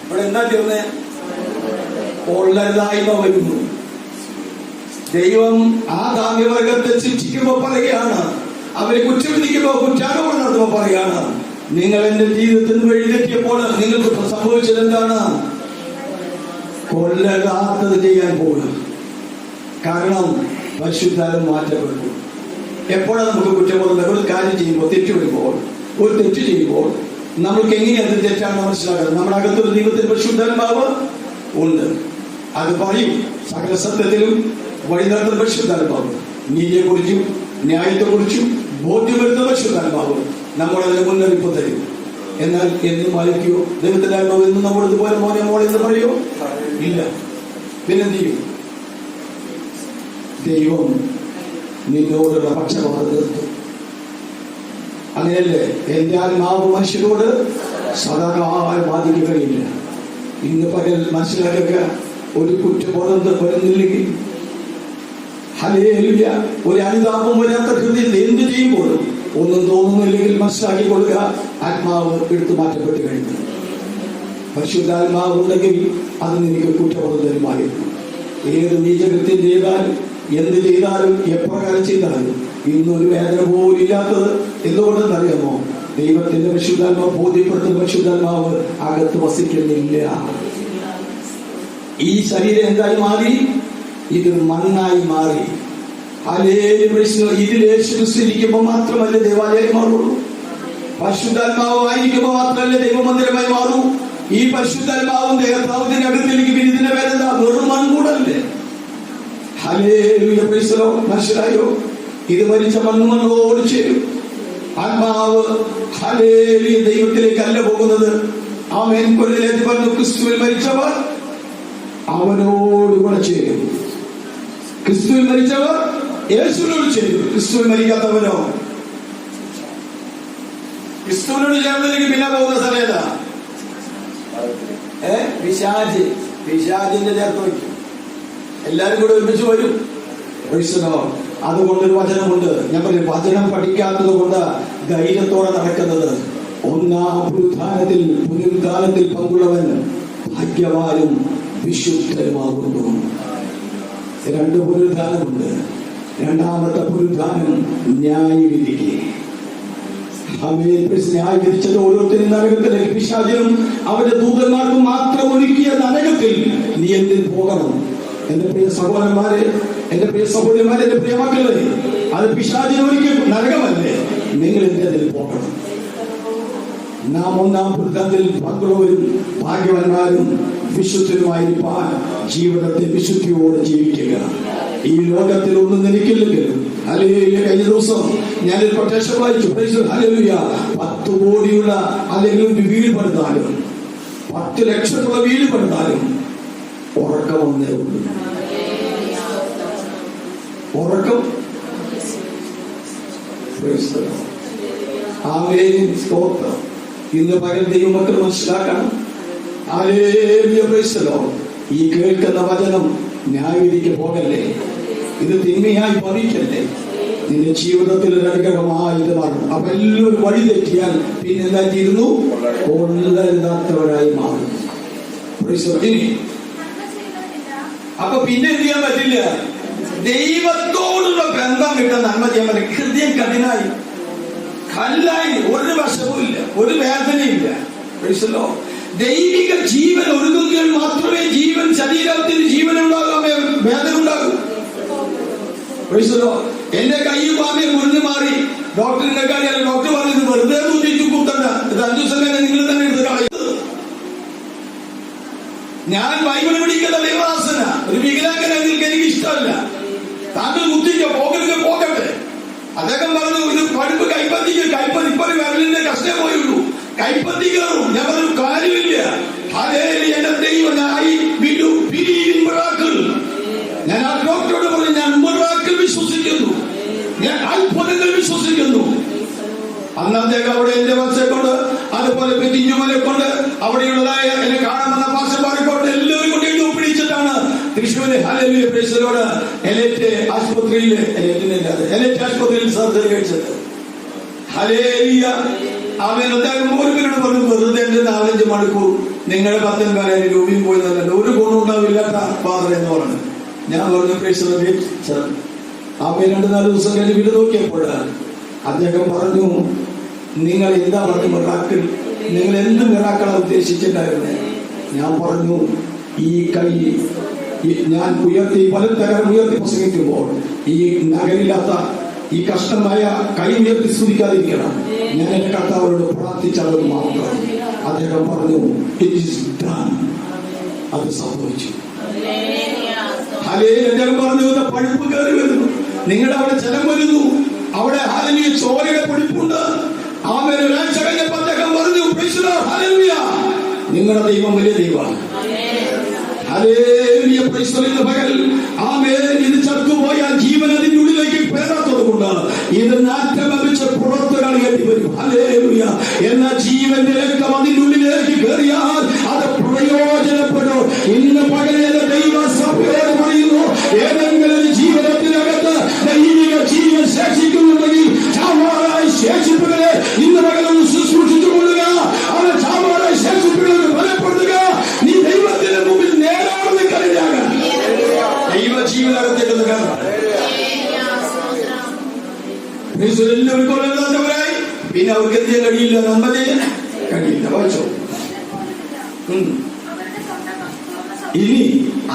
S1: ഇവിടെ എന്താ തീർന്നേ? കൊള്ളരുതായ്മ വരുന്നു. ദൈവം ആ ധാന്യവർഗത്തെ ശിക്ഷിക്കുമ്പോ പറയുകയാണ്, അവരെ കുറ്റം വിധിക്കുമ്പോ കുറ്റാരോപണം നടത്തുമ്പോ പറയുകയാണ്, നിങ്ങൾ എന്റെ ജീവിതത്തിൽ വഴിതെറ്റിയപ്പോൾ നിങ്ങൾക്ക് സംഭവിച്ചത് എന്താണ്? കൊല്ലരുതാത്തത് ചെയ്യാൻ പോകുന്നത്. കാരണം പരിശുദ്ധാത്മ മാറ്റപ്പെട്ടു. എപ്പോഴാണ് നമുക്ക് കുറ്റബോധം? ഒരു കാര്യം ചെയ്യുമ്പോൾ, ഒരു തെറ്റ് ചെയ്യുമ്പോൾ നമ്മൾക്ക് എങ്ങനെയത് തെറ്റാണെന്ന് മനസ്സിലാക്കുന്നത്? നമ്മുടെ അകത്തൊരു ദൈവത്തിൽ പരിശുദ്ധാത്മാവ് ഉണ്ട്. അത് പറയും, സകല സത്യത്തിലും വഴിനടത്തുന്ന പരിശുദ്ധാത്മാവ്, നീതിയെ കുറിച്ചും ന്യായത്തെ കുറിച്ചും ബോധ്യം വരുന്ന പരിശുദ്ധാത്മാവ് നമ്മളതിന് മുന്നറിയിപ്പ് തരും. എന്നാൽ എന്ന് മാലിക്കോ? ദൈവത്തിന്റെ ആത്മാവ് എന്ന് നമ്മൾ ഇതുപോലെ മോനെ എന്ന് പറയോ? ഇല്ല. പിന്നെന്ത് ചെയ്യും? ദൈവം നിന്നോടുള്ള പക്ഷപാതം തീർത്തു. അങ്ങനെയല്ലേ? എന്റെ ആത്മാവ് മനുഷ്യരോട് സദാകാലം ബാധിക്കാൻ കഴിയില്ല. ഇന്ന് പകൽ മനസ്സിലാക്കുക, ഒരു കുറ്റബോധം വരുന്നില്ലെങ്കിൽ, ഹല്ലേലൂയ, ഒരു അനുതാപം വരാത്ത ഹൃദയത്തിൽ എന്ത് ചെയ്യുമ്പോഴും ഒന്നും തോന്നുന്നില്ലെങ്കിൽ മനസ്സിലാക്കി കൊടുക്കുക, ആത്മാവ് എടുത്തു മാറ്റപ്പെട്ട് കഴിഞ്ഞു. പരിശുദ്ധാത്മാവ് ഉണ്ടെങ്കിൽ അത് നിനക്ക് കുറ്റബോധം തരുമായിരുന്നു. ഏത് നീചകൃത്യം ചെയ്താലും എന്ത് ചെയ്താലും എപ്രകാരം ചെയ്താലും ഇന്നൊരു വേദന പോലും ഇല്ലാത്തത് എന്തുകൊണ്ടെന്നറിയാമോ? ദൈവത്തിന്റെ പരിശുദ്ധാത്മാവ് ബോധ്യപ്പെടുത്തുന്ന പരിശുദ്ധാത്മാവ് അകത്ത് വസിക്കുന്നില്ല. ഈ ശരീരം എന്തായി മാറി? ഇത് മണ്ണായി മാറി. ഇതിൽ യേശു ക്രിസ്തുവിരിക്കുമ്പോൾ മാത്രമല്ല ദേവാലയം മാറുള്ളൂ. പരിശുദ്ധാത്മാവ് ആയിരിക്കുമ്പോൾ മാത്രമല്ല ദൈവമന്ദിരമായി മാറൂ. ഈ പരിശുദ്ധാത്മാവും ദേഹത്താവത്തിന്റെ അകത്തിലേക്ക് ഇതിന്റെ പേരെന്താ? വെറും മൺകൂടല്ലേ? Hallelujah, praise the lord. മനസ്സിലായോ? ഇത് മരിച്ച മണ്ണോട് ചേരും. ആത്മാവ് ഹല്ലേലൂയ ദൈവത്തിലേക്കല്ല പോകുന്നത്. ആമേൻ. കൊല്ലിലേക്ക് പറഞ്ഞു, ക്രിസ്തുവിൽ മരിച്ചവർ അവനോട് കൂടെ ചേരും. ക്രിസ്തുവിൽ മരിച്ചവർ യേശുവിനോട് ചേരും. ക്രിസ്തുവിൽ മരിക്കാത്തവരോ? ക്രിസ്തുവിനോട് ചേർന്നില്ലെങ്കിൽ പിന്നെ പോകുന്ന സ്ഥലം ഏതാ? പിശാചിന്റെ ചേർത്ത് വയ്ക്കും. എല്ലാരും കൂടെ ഒരുമിച്ച് വരും. അതുകൊണ്ടൊരു വചനമുണ്ട്. ഞാൻ പറയും, വചനം പഠിക്കാത്തത് കൊണ്ട് ധൈര്യത്തോടെ നടക്കുന്നത്. ഒന്നാം പുനരുത്ഥാനത്തിൽ പങ്കുള്ളവൻ ഭാഗ്യവാനും വിശുദ്ധരുമാകുന്നു. രണ്ട് പുനരുത്ഥാനമുണ്ട്. രണ്ടാമത്തെ പുനരുത്ഥാനം ന്യായവിധിക്ക്. ന്യായീകരിച്ചത് ഓരോരുത്തരും നരകത്തിലേക്ക്, പിശാചിനും അവരുടെ ദൂതന്മാർക്കും മാത്രം ഒരുക്കിയ നരകത്തിൽ നീ എന്തിൽ പോകണം? എന്റെ പ്രിയ സഹോദരന്മാരെ, എന്റെ പ്രിയ സഹോദരന്മാരെ, എന്റെ പ്രിയ മക്കളെ, അത് പിശാചിന് ഒരുക്കിയ നരകമല്ലേ? നിങ്ങൾ എന്തിൽ പോകണം? നാം ഒന്നാം പുനരുത്ഥാനത്തിൽ പങ്കുള്ളവരും ഭാഗ്യവാന്മാരും വിശുദ്ധരുമായിരിക്കാൻ ജീവിതത്തെ വിശുദ്ധിയോടെ ജീവിക്കുക. ഈ ലോകത്തിൽ ഒന്നും നിനക്കില്ലെങ്കിലും, ഹല്ലേലൂയ. കഴിഞ്ഞ ദിവസം ഞാനൊരു കൊട്ടേഷൻ വായിച്ചു. ഹല്ലേലൂയ. 10 കോടിയുള്ള അല്ലെങ്കിൽ ഒരു വീട് പണിതാലും 10 ലക്ഷത്തുള്ള വീട് പണിതാലും ഉറക്കം ഒന്നേ ഉള്ളൂ. ഉറക്കം. ആമേൻ. സ്തോത്രം. ഇന്ന് പകൽ ദൈവമക്കൾ മനസ്സിലാക്കണം. ഹല്ലേലൂയ. Praise the Lord. ഈ കേൾക്കുന്ന വചനം ന്യായവിധിക്ക് പോകല്ലേ. ഇത് തിന്മയായി ഭവിക്കല്ലേ. നിന്റെ ജീവിതത്തിൽ ഒരു അനുഗ്രഹമായി ഇത് മാറും. അപ്പൊ എല്ലാവരും വഴി തെറ്റിയാൽ പിന്നെ എന്താ ചെയ്യുന്നു? കൊള്ളരുതാത്തവരായി മാറും. അപ്പൊ പിന്നെ എന്ത് ചെയ്യാൻ പറ്റില്ല? ദൈവത്തോടുള്ള ബന്ധം കിട്ടാൻ നന്മ ചെയ്യാൻ പറ്റില്ല. ഹൃദയം കഠിനായി, കല്ലായി, ഒരു വശവും ഇല്ല, ഒരു വേദനയില്ല. ദൈവിക ജീവൻ ഒഴുകുമ്പോൾ മാത്രമേ ജീവൻ, ശരീരത്തിന് ജീവൻ ഉണ്ടാകാൻ വേദന ഉണ്ടാകൂ. എന്റെ കൈയും പാമയും മുറിഞ്ഞു മാറി ഡോക്ടറിന്റെ കാര്യം ഡോക്ടർ പറയുന്നത് വെറുതെ തൂറ്റിച്ചു കൂട്ടണ്ട, ഇത് 5 ദിവസം കഴിഞ്ഞ് നിങ്ങൾ തന്നെ എടുത്ത് കളയുന്നത്. ഞാൻ ബൈബിൾ പിടിക്കുന്ന ദൈവദാസന, ഒരു വികലാംഗനായി എനിക്ക് ഇഷ്ടമല്ല. താങ്കൾ കുത്തിക്കോ, പോകട്ടെ. അദ്ദേഹം പറഞ്ഞു, ഇത് പഠിപ്പ് കൈപ്പത്തിക്ക് ഇപ്പൊ വിരലിന്റെ കഷ്ടം പോയുള്ളൂ, കൈപ്പത്തി കയറും. ഞാൻ പറഞ്ഞു കാര്യമില്ല. എന്റെ ദൈവം, ഞാൻ ആ ഡോക്ടറോട് പറഞ്ഞു, ഞാൻ മിറാക്കിൾ വിശ്വസിക്കുന്നു, ഞാൻ അത്ഭുതങ്ങൾ വിശ്വസിക്കുന്നു. അന്ന് അദ്ദേഹം അവിടെ എന്റെ വച്ചെ കൊണ്ട്, അതുപോലെ പെറ്റിഞ്ഞുമലെ കൊണ്ട്, അവിടെയുള്ളതായ എന്നെ കാണാമെന്ന പാസന്മാരെ കൊണ്ട് എല്ലാവരും കൊണ്ട് എഴുതി ഒപ്പിടിച്ചിട്ടാണ് തൃശ്ശൂര് ഹല്ലേലൂയ പ്രൈസലോട് എലൈറ്റ് ആശുപത്രിയിൽ സർജറി കഴിച്ചത്. ഹല്ലേലൂയ. അവൻ അദ്ദേഹം ഓരോരുത്തരോട് പറഞ്ഞു, വെറുതെ എന്റെ 4-5 മണിക്കൂർ നിങ്ങളുടെ 10,000 രൂപയും പോയി തന്നെ ഒരു ഗുണം ഉണ്ടാവില്ലാത്ത ഫാദർ എന്ന് പറഞ്ഞു. ഞാൻ പറഞ്ഞു, അവൻ 2-4 ദിവസം കഴിഞ്ഞ് വീട് നോക്കിയപ്പോൾ അദ്ദേഹം പറഞ്ഞു, നിങ്ങൾ എന്താ പറഞ്ഞു മിറാക്കിൾ, നിങ്ങൾ എന്ത് മിറാക്കളാ ഉദ്ദേശിച്ചിട്ടുണ്ടായിരുന്നേ? ഞാൻ പറഞ്ഞു, ഈ കൈ ഞാൻ ഉയർത്തി പ്രസംഗിക്കുമ്പോൾ ഈ നഗരില്ലാത്ത ഈ കഷ്ടമായ കൈ ഉയർത്തി സ്തുതിക്കാതിരിക്കണം. ഞാൻ എന്റെ കർത്താവോട് പ്രാർത്ഥിച്ചത് മാത്രം. അദ്ദേഹം പറഞ്ഞു, ഇറ്റ് ഈസ് ഡൺ. അത് സംഭവിച്ചു. അദ്ദേഹം പറഞ്ഞു, പഴുപ്പ് കയറി വരുന്നു, നിങ്ങളുടെ അവിടെ ജലം വരുന്നു, അവിടെ ഹല്ലേലൂയ ചോരയുടെ പൊടിപ്പുണ്ട്. ആമേൻ. ഒരാഴ്ച കഴിഞ്ഞപ്പോൾ അദ്ദേഹം പറഞ്ഞു, ഹല്ലേലൂയ, നിങ്ങളുടെ ദൈവം വലിയ ദൈവമാണ്. ഹല്ലേലൂയ. പകൽ ആമേൻ. ഇത് ചത്തുപോയാൽ ജീവൻ അതിന്റെ ഉള്ളിലേക്ക് പേരാത്തത് കൊണ്ട് ഇത് നാറ്റം ലഭിച്ച് പുറത്ത് കളയേണ്ടി വരും. ഹല്ലേലൂയ. എന്നാൽ ജീവന്റെ രക്തം അതിന്റെ ഉള്ളിലേക്ക് കയറിയാൽ അത് പ്രയോജനപ്പെടും. ഇന്ന് പകലെ ദൈവ സഭയോട് പറയുന്നു, ഏതെങ്കിലും ജീവിതത്തിനകത്ത് ദൈവിക ജീവൻ ശേഷിക്കുന്നുണ്ടെങ്കിൽ ചാവാറായ ശേഷിപ്പുകളെ ഇന്ന് പകലൊന്ന് ശുശ്രൂഷിച്ചുകൊള്ളുക. അവരെ ചാവാറായ ശേഷിപ്പുകളെ ബലപ്പെടുത്തുക. നീ ദൈവത്തിന്റെ മുമ്പിൽ നേരാണെന്ന് കരുതാക. ദൈവ ജീവനകത്തേക്ക് കാരണം എല്ലാവരും കൊല്ലാത്തവരായി. പിന്നെ അവർക്ക് എന്ത് ചെയ്യാൻ കഴിയില്ല? നന്മ ചെയ്യാൻ കഴിയില്ല. വായിച്ചോ. ഇനി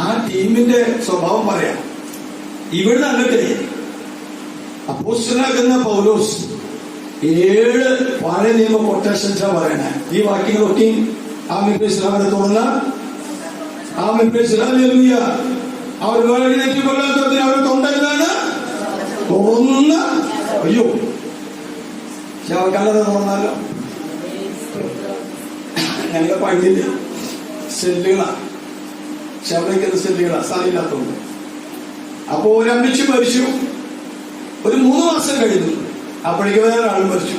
S1: ആ ടീമിന്റെ സ്വഭാവം പറയാം. ഇവിടെ അങ്ങട്ടെ അപ്പോസ്തലനാകുന്ന പൗലോസ് 7 പഴയ നിയമ കൊട്ടേഷൻസാ പറയണേ. ഈ വാക്യങ്ങളൊക്കെ അവരെ തുറന്ന അവർ വേണ്ടി തെറ്റിക്കൊള്ളാത്തതിന് അവർ തൊണ്ടരുതാണ് തുറന്ന. അയ്യോ, ശവക്കല്ലറ തുറന്നാലോ? ഞങ്ങളുടെ പള്ളിയില് സെല്ലുകളാ, ശവയ്ക്കുന്ന സെല്ലുകളാ, സ്ഥലമില്ലാത്തതുകൊണ്ട്. അപ്പൊ ഒരമ്മച്ചി മരിച്ചു. ഒരു 3 മാസം കഴിഞ്ഞു. അപ്പോഴേക്ക് വേറെ ആൾ മരിച്ചു.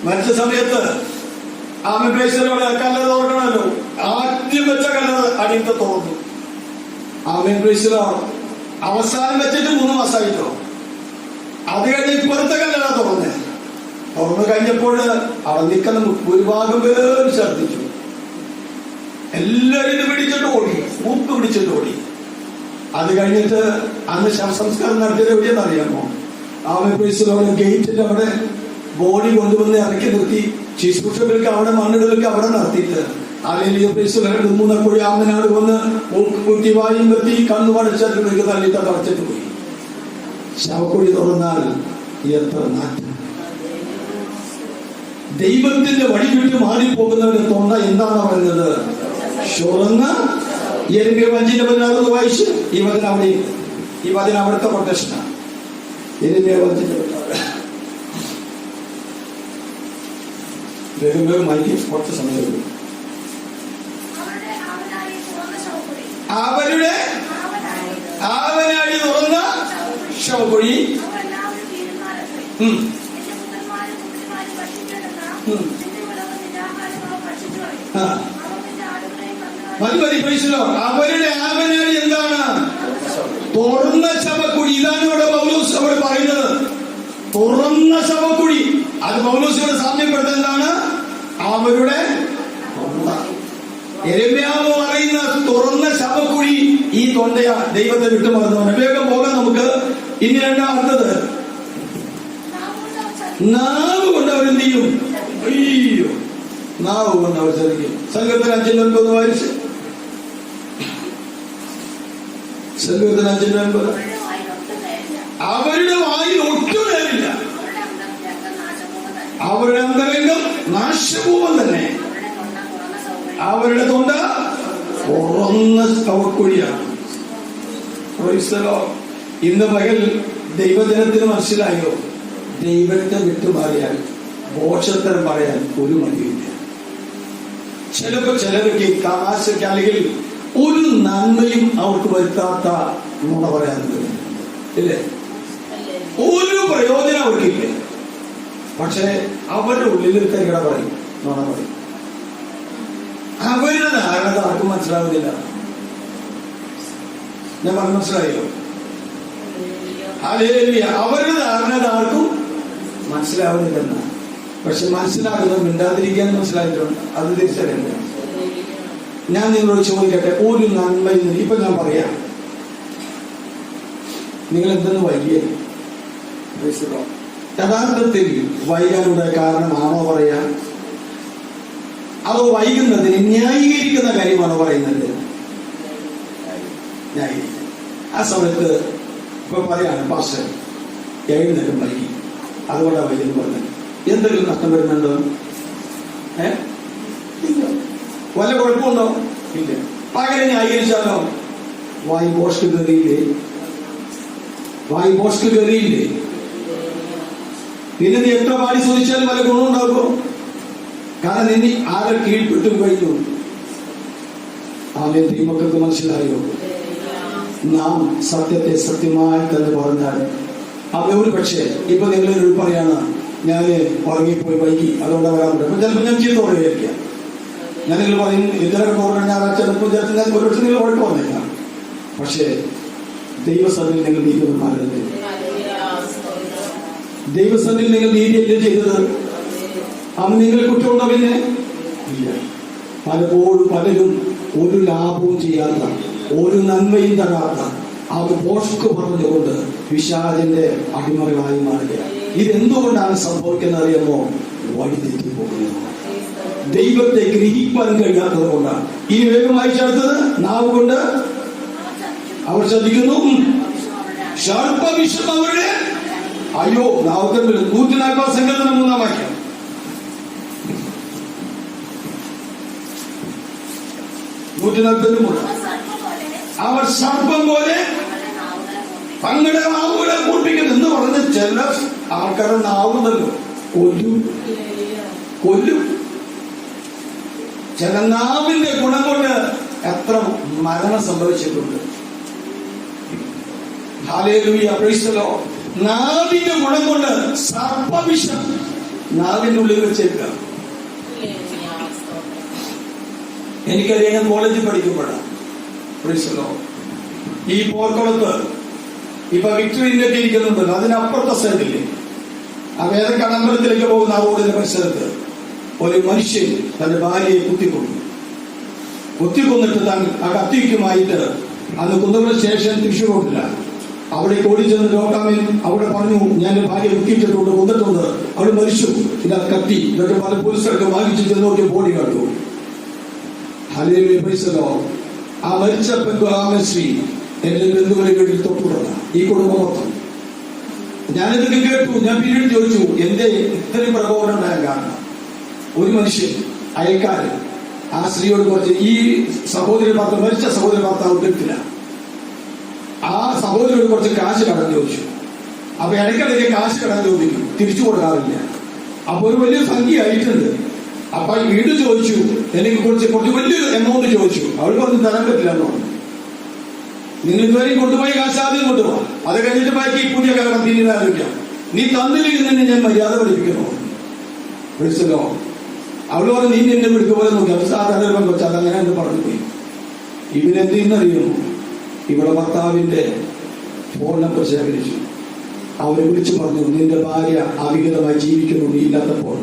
S1: മരിച്ച സമയത്ത് ആമേശ്വരോടെ കല്ലറ തുറക്കണമല്ലോ. ആദ്യം വെച്ച കല്ലറ അടിയത്തെ തുറന്നു. ആമേശ്വര അവസാനം വെച്ചിട്ട് 3 മാസമായിട്ടോ. അത് കഴിഞ്ഞ് ഇപ്പുറത്തെ കല്ലട തുറന്നു കഴിഞ്ഞപ്പോൾ അവിടെ നിൽക്കുന്ന ഭൂരിഭാഗം പേര് ഛർദ്ദിച്ചു. എല്ലാവരും ഇത് പിടിച്ചിട്ട് ഓടി, മൂക്ക് പിടിച്ചിട്ട് ഓടി. അത് കഴിഞ്ഞിട്ട് അന്ന് ശവസംസ്കാരം നടത്തിയത് എവിടെയെന്ന് അറിയാമോ? ഗേറ്റിന്റെ അവിടെ ബോഡി കൊണ്ടുവന്ന് ഇറക്കി നിർത്തി ശുശ്രൂഷകൾക്ക് അവിടെ മണ്ണിടലൊക്കെ അവിടെ നടത്തിയിട്ട് അല്ലെങ്കിൽ 2-3 കോഴി ആമനാട് വന്ന് കുത്തിവായും വെത്തി കണ്ണു പടച്ചിട്ട് തള്ളിയിട്ട് തടച്ചിട്ട് പോയി. ശവക്കുഴി തുറന്നാൽ എത്ര നാറ്റം! ദൈവത്തിന്റെ വഴി വിട്ട് മാറിപ്പോകുന്നവരുടെ തൊണ്ട എന്താണ് പറയുന്നത്? ചുറന്ന്. യെരമ്യാ 5:16 വായിച്ച് ഈ വചനം അവിടുത്തെ പ്രൊട്ടക്ഷനാണ്. യെരമ്യാ 5:16 മൈക്ക് കുറച്ച് സമയം. അവരുടെ ആവനാഴി തുറന്ന ശവക്കുഴി. അവരുടെ ആവനാഴി എന്താണ്? തുറന്ന ശവക്കുഴി. ഇതാണ് ഇവിടെ പൗലോസ് അവിടെ പറയുന്നത്. തുറന്ന ശവക്കുഴി. അത് പൗലോസിയുടെ സാമ്യപ്പെടുത്തുന്നത് എന്താണ്? അവരുടെ യെരമ്യാവ് പറയുന്ന തുറന്ന ശവക്കുഴി ഈ തൊണ്ടയാ ദൈവത്തെ വിട്ടുമാറുന്നവന്. വേഗം പോകാൻ നമുക്ക്. ഇനി രണ്ടാമത്തത്, നാവ് കൊണ്ട് അവരെന്ത് ചെയ്യും? അയ്യോ, നാവ് കൊണ്ട് അവർ ചതിക്കും. സങ്കീർത്തനം 5:9 വായിച്ച്. സങ്കീർത്തനം 5:9. അവരുടെ വായിൽ ഒട്ടും നേരില്ല, അവരുടെ അന്തരംഗം നാശപൂർവം തന്നെ. അവരുടെ തൊണ്ട തുറന്ന ശവക്കുഴിയാണ്. ഇന്ന് പകൽ ദൈവജനത്തിന് മനസ്സിലായോ? ദൈവത്തെ വിട്ടുമാറിയാൽ മോക്ഷത്തരം പറയാൻ ഒരു മടിയില്ല. ചിലർക്ക് തമാശയ്ക്ക് അല്ലെങ്കിൽ ഒരു നന്മയും അവർക്ക് വരുത്താത്ത നുണ പറയാനുണ്ട്, ഇല്ലേ? ഒരു പ്രയോജനം അവർക്കില്ല. പക്ഷെ അവരുടെ ഉള്ളിൽ തരികട പറയും, നുണ പറയും. അവരുടെ ധാരണ ആർക്കും മനസ്സിലാവുന്നില്ല. ഞാൻ പറഞ്ഞു, മനസ്സിലായോ? അവരുടെ ധാരണ ആർക്കും മനസ്സിലാവുന്നില്ലെന്ന. പക്ഷെ മനസ്സിലാകുന്നത് മിണ്ടാതിരിക്കാൻ മനസ്സിലായിട്ടുണ്ട്. അത് തിരിച്ചറിയണ്ട. ഞാൻ നിങ്ങളോട് ചോദിക്കട്ടെ, ഒരു നന്മയിൽ ഇപ്പൊ ഞാൻ പറയാം, നിങ്ങൾ എന്തെന്ന് വൈകിയ? യഥാർത്ഥത്തിൽ വൈകാനുള്ള കാരണമാണോ പറയാൻ, അതോ വൈകുന്നതിന് ന്യായീകരിക്കുന്ന കാര്യമാണോ പറയുന്നത്? ന്യായീകരിക്കും. ആ സമയത്ത് ഇപ്പൊ പറയാണ്, പാസ്റ്റർ എഴുന്നേരം വൈകി, അതുകൊണ്ടാണ് വൈകുന്നു പറഞ്ഞത്. എന്തെങ്കിലും നഷ്ടം വരുന്നുണ്ടോ? വല്ല കുഴപ്പമുണ്ടോ? ഇല്ല. പകരം ന്യായീകരിച്ചാലോ? വായു പോസ്റ്റ് കയറിയില്ലേ? പിന്നെ നീ എത്ര പാടി ചോദിച്ചാലും വല്ല ഗുണമുണ്ടാകുമോ? കാരണം നിന്നെ ആരെ കീഴ്പ്പെട്ടും കഴിഞ്ഞു. ആദ്യം ദൈവമക്കൾക്ക് മനസ്സിലായോ? നാം സത്യത്തെ സത്യമായി തന്നെ പറഞ്ഞാൽ അത് ഒരു പക്ഷേ ഇപ്പൊ നിങ്ങളൊരു പറയാണ്, ഞാൻ ഉറങ്ങിപ്പോയി വൈകി, അതുകൊണ്ട് വരാറുണ്ട്. അപ്പൊ ചിലപ്പോൾ ഞാൻ ചീത്ത പറയുകയായിരിക്കാം. ഞാൻ നിങ്ങൾ പറയും ഇന്നലെ പോകണം, ഞായറാഴ്ച ചിലപ്പോൾ ഞാൻ ഒരു പക്ഷേ നിങ്ങൾ ഉറപ്പ് വന്നേക്കാം. പക്ഷേ ദൈവസഭയിൽ നിങ്ങൾ നീതിമാരല്ലേ? ദൈവസഭയിൽ നിങ്ങൾ നീതിയല്ലേ ചെയ്തത്? അന്ന് നിങ്ങൾ കുറ്റമുണ്ടോ? പിന്നെ ഇല്ല. പലരും ഒരു ലാഭവും ചെയ്യാത്ത, ഒരു നന്മയും തരാത്ത, അത് പോഷ്ക്ക് പറഞ്ഞുകൊണ്ട് പിശാചിന്റെ അടിമകളായി മാറുക. ഇതെന്തുകൊണ്ടാണ് സംഭവിക്കുന്നത് അറിയാമോ? വഴിതെറ്റി പോകുന്നത്. ദൈവത്തെ ഗ്രഹിക്കാൻ കഴിയാത്തത് കൊണ്ടാണ്. ഈ വേഗമായി ചേർത്തത് നാവ് കൊണ്ട് അവർ ശ്രദ്ധിക്കുന്നു. സർപ്പവിഷം അവരുടെ അയ്യോ നാവുകൾ 140 സങ്കീർത്തനം 3-ാം വാക്യം. അവർ സർപ്പം പോലെ തങ്ങളുടെ നാവുകളെ കൂട്ടിക്കുന്നു എന്ന് പറഞ്ഞ് ചില ആൾക്കാരുടെ നാവുണ്ടല്ലോ കൊല്ലും. ചില നാവിന്റെ ഗുണം കൊണ്ട് എത്ര മരണം സംഭവിച്ചിട്ടുണ്ട്. Hallelujah, praise the Lord. നാവിന്റെ ഗുണം കൊണ്ട് സർപ്പവിഷം നാവിന്റെ ഉള്ളിൽ വെച്ചേക്കുക. എനിക്കറിയാം, ഞാൻ കോളേജിൽ പഠിക്കുമ്പോഴാണ്, പ്രൈസ് ദി ലോർഡ്, ഈ പോർക്കുളത്ത് ഇപ്പൊ വിക്ടറിനൊക്കെ ഇരിക്കുന്നുണ്ടല്ലോ, അതിനപ്പുറത്തെ സൈഡില്ലേ ആ വേദക്കടമ്പലത്തിലേക്ക് പോകുന്ന ആ റോഡിന്റെ പരിസരത്ത് ഒരു മനുഷ്യൻ തന്റെ ഭാര്യയെ കുത്തിക്കൊന്നിട്ട് താൻ ആ കത്തിക്കുമായിട്ട് അന്ന് കുന്നകുളം സ്റ്റേഷൻ തൃശ്ശൂർ റോഡില്ല, അവിടെ ഓടിച്ചെന്ന് ലോകാമൻ അവിടെ പറഞ്ഞു, ഞാൻ ഭാര്യ കുത്തിയിട്ടിട്ടുണ്ട്, കൊന്നിട്ടുണ്ട്, അവൾ മരിച്ചു, ഇതാ കത്തി. ഇതൊക്കെ പല പോലീസുകാർക്ക് വാങ്ങിച്ചു ചെന്ന് നോക്കിയ ബോഡി കണ്ടു. Hallelujah, praise the Lord. ആ മരിച്ച പെൺകുമാരശ്രീ എന്റെ ബന്ധുക്കളെ വീട്ടിൽ തൊട്ടുകൊടുത്ത ഈ കുടുംബം മൊത്തം. ഞാനിതൊക്കെ കേട്ടു. ഞാൻ പിന്നീട് ചോദിച്ചു, എന്റെ ഇത്രയും പ്രകോപനം ഉണ്ടായ കാരണം. ഒരു മനുഷ്യൻ അയൽക്കാരൻ ആ സ്ത്രീയോട് കുറച്ച് ഈ മരിച്ച സഹോദരി ഭർത്താവ് കിട്ടില്ല, ആ സഹോദരിയോട് കുറച്ച് കാശ് കടം ചോദിച്ചു. അപ്പൊ ഇടയ്ക്കിടയ്ക്ക് കാശ് കടം ചോദിക്കും, തിരിച്ചു കൊടുക്കാറില്ല. അപ്പൊ ഒരു വലിയ സംഖ്യ ആയിട്ടുണ്ട്. അപ്പൊ വീട് ചോദിച്ചു, എനിക്ക് കുറച്ച് വലിയൊരു എമൗണ്ട് ചോദിച്ചു. അവൾ പറഞ്ഞ് തരാൻ പറ്റില്ല എന്ന് പറഞ്ഞു. നിങ്ങൾ ഇതുവരെയും കൊണ്ടുപോയി കാശ് ആദ്യം കൊണ്ടുപോകാം, അത് കഴിഞ്ഞിട്ട് ബാക്കി പുതിയ കാലം പിന്നീട് ആലോചിക്കാം. നീ തന്നില്ലെങ്കിൽ തന്നെ ഞാൻ മര്യാദ പഠിപ്പിക്കണോ? വിളിച്ചല്ലോ. അവള് പറഞ്ഞു, നീ നിന്നെ വിളിക്കുക പോലെ നോക്കി. അത് സാധാരണ കൊച്ചാൽ അതങ്ങനെ എന്ന് പറഞ്ഞു പോയി. ഇവരെന്തെന്നറിയുമോ? ഇവിടെ ഭർത്താവിന്റെ ഫോൺ നമ്പർ ശേഖരിച്ചു. അവരെ വിളിച്ചു പറഞ്ഞു, നിന്റെ ഭാര്യ അവിഹിതമായി ജീവിക്കുന്നു, നീ ഇല്ലാത്തപ്പോൾ.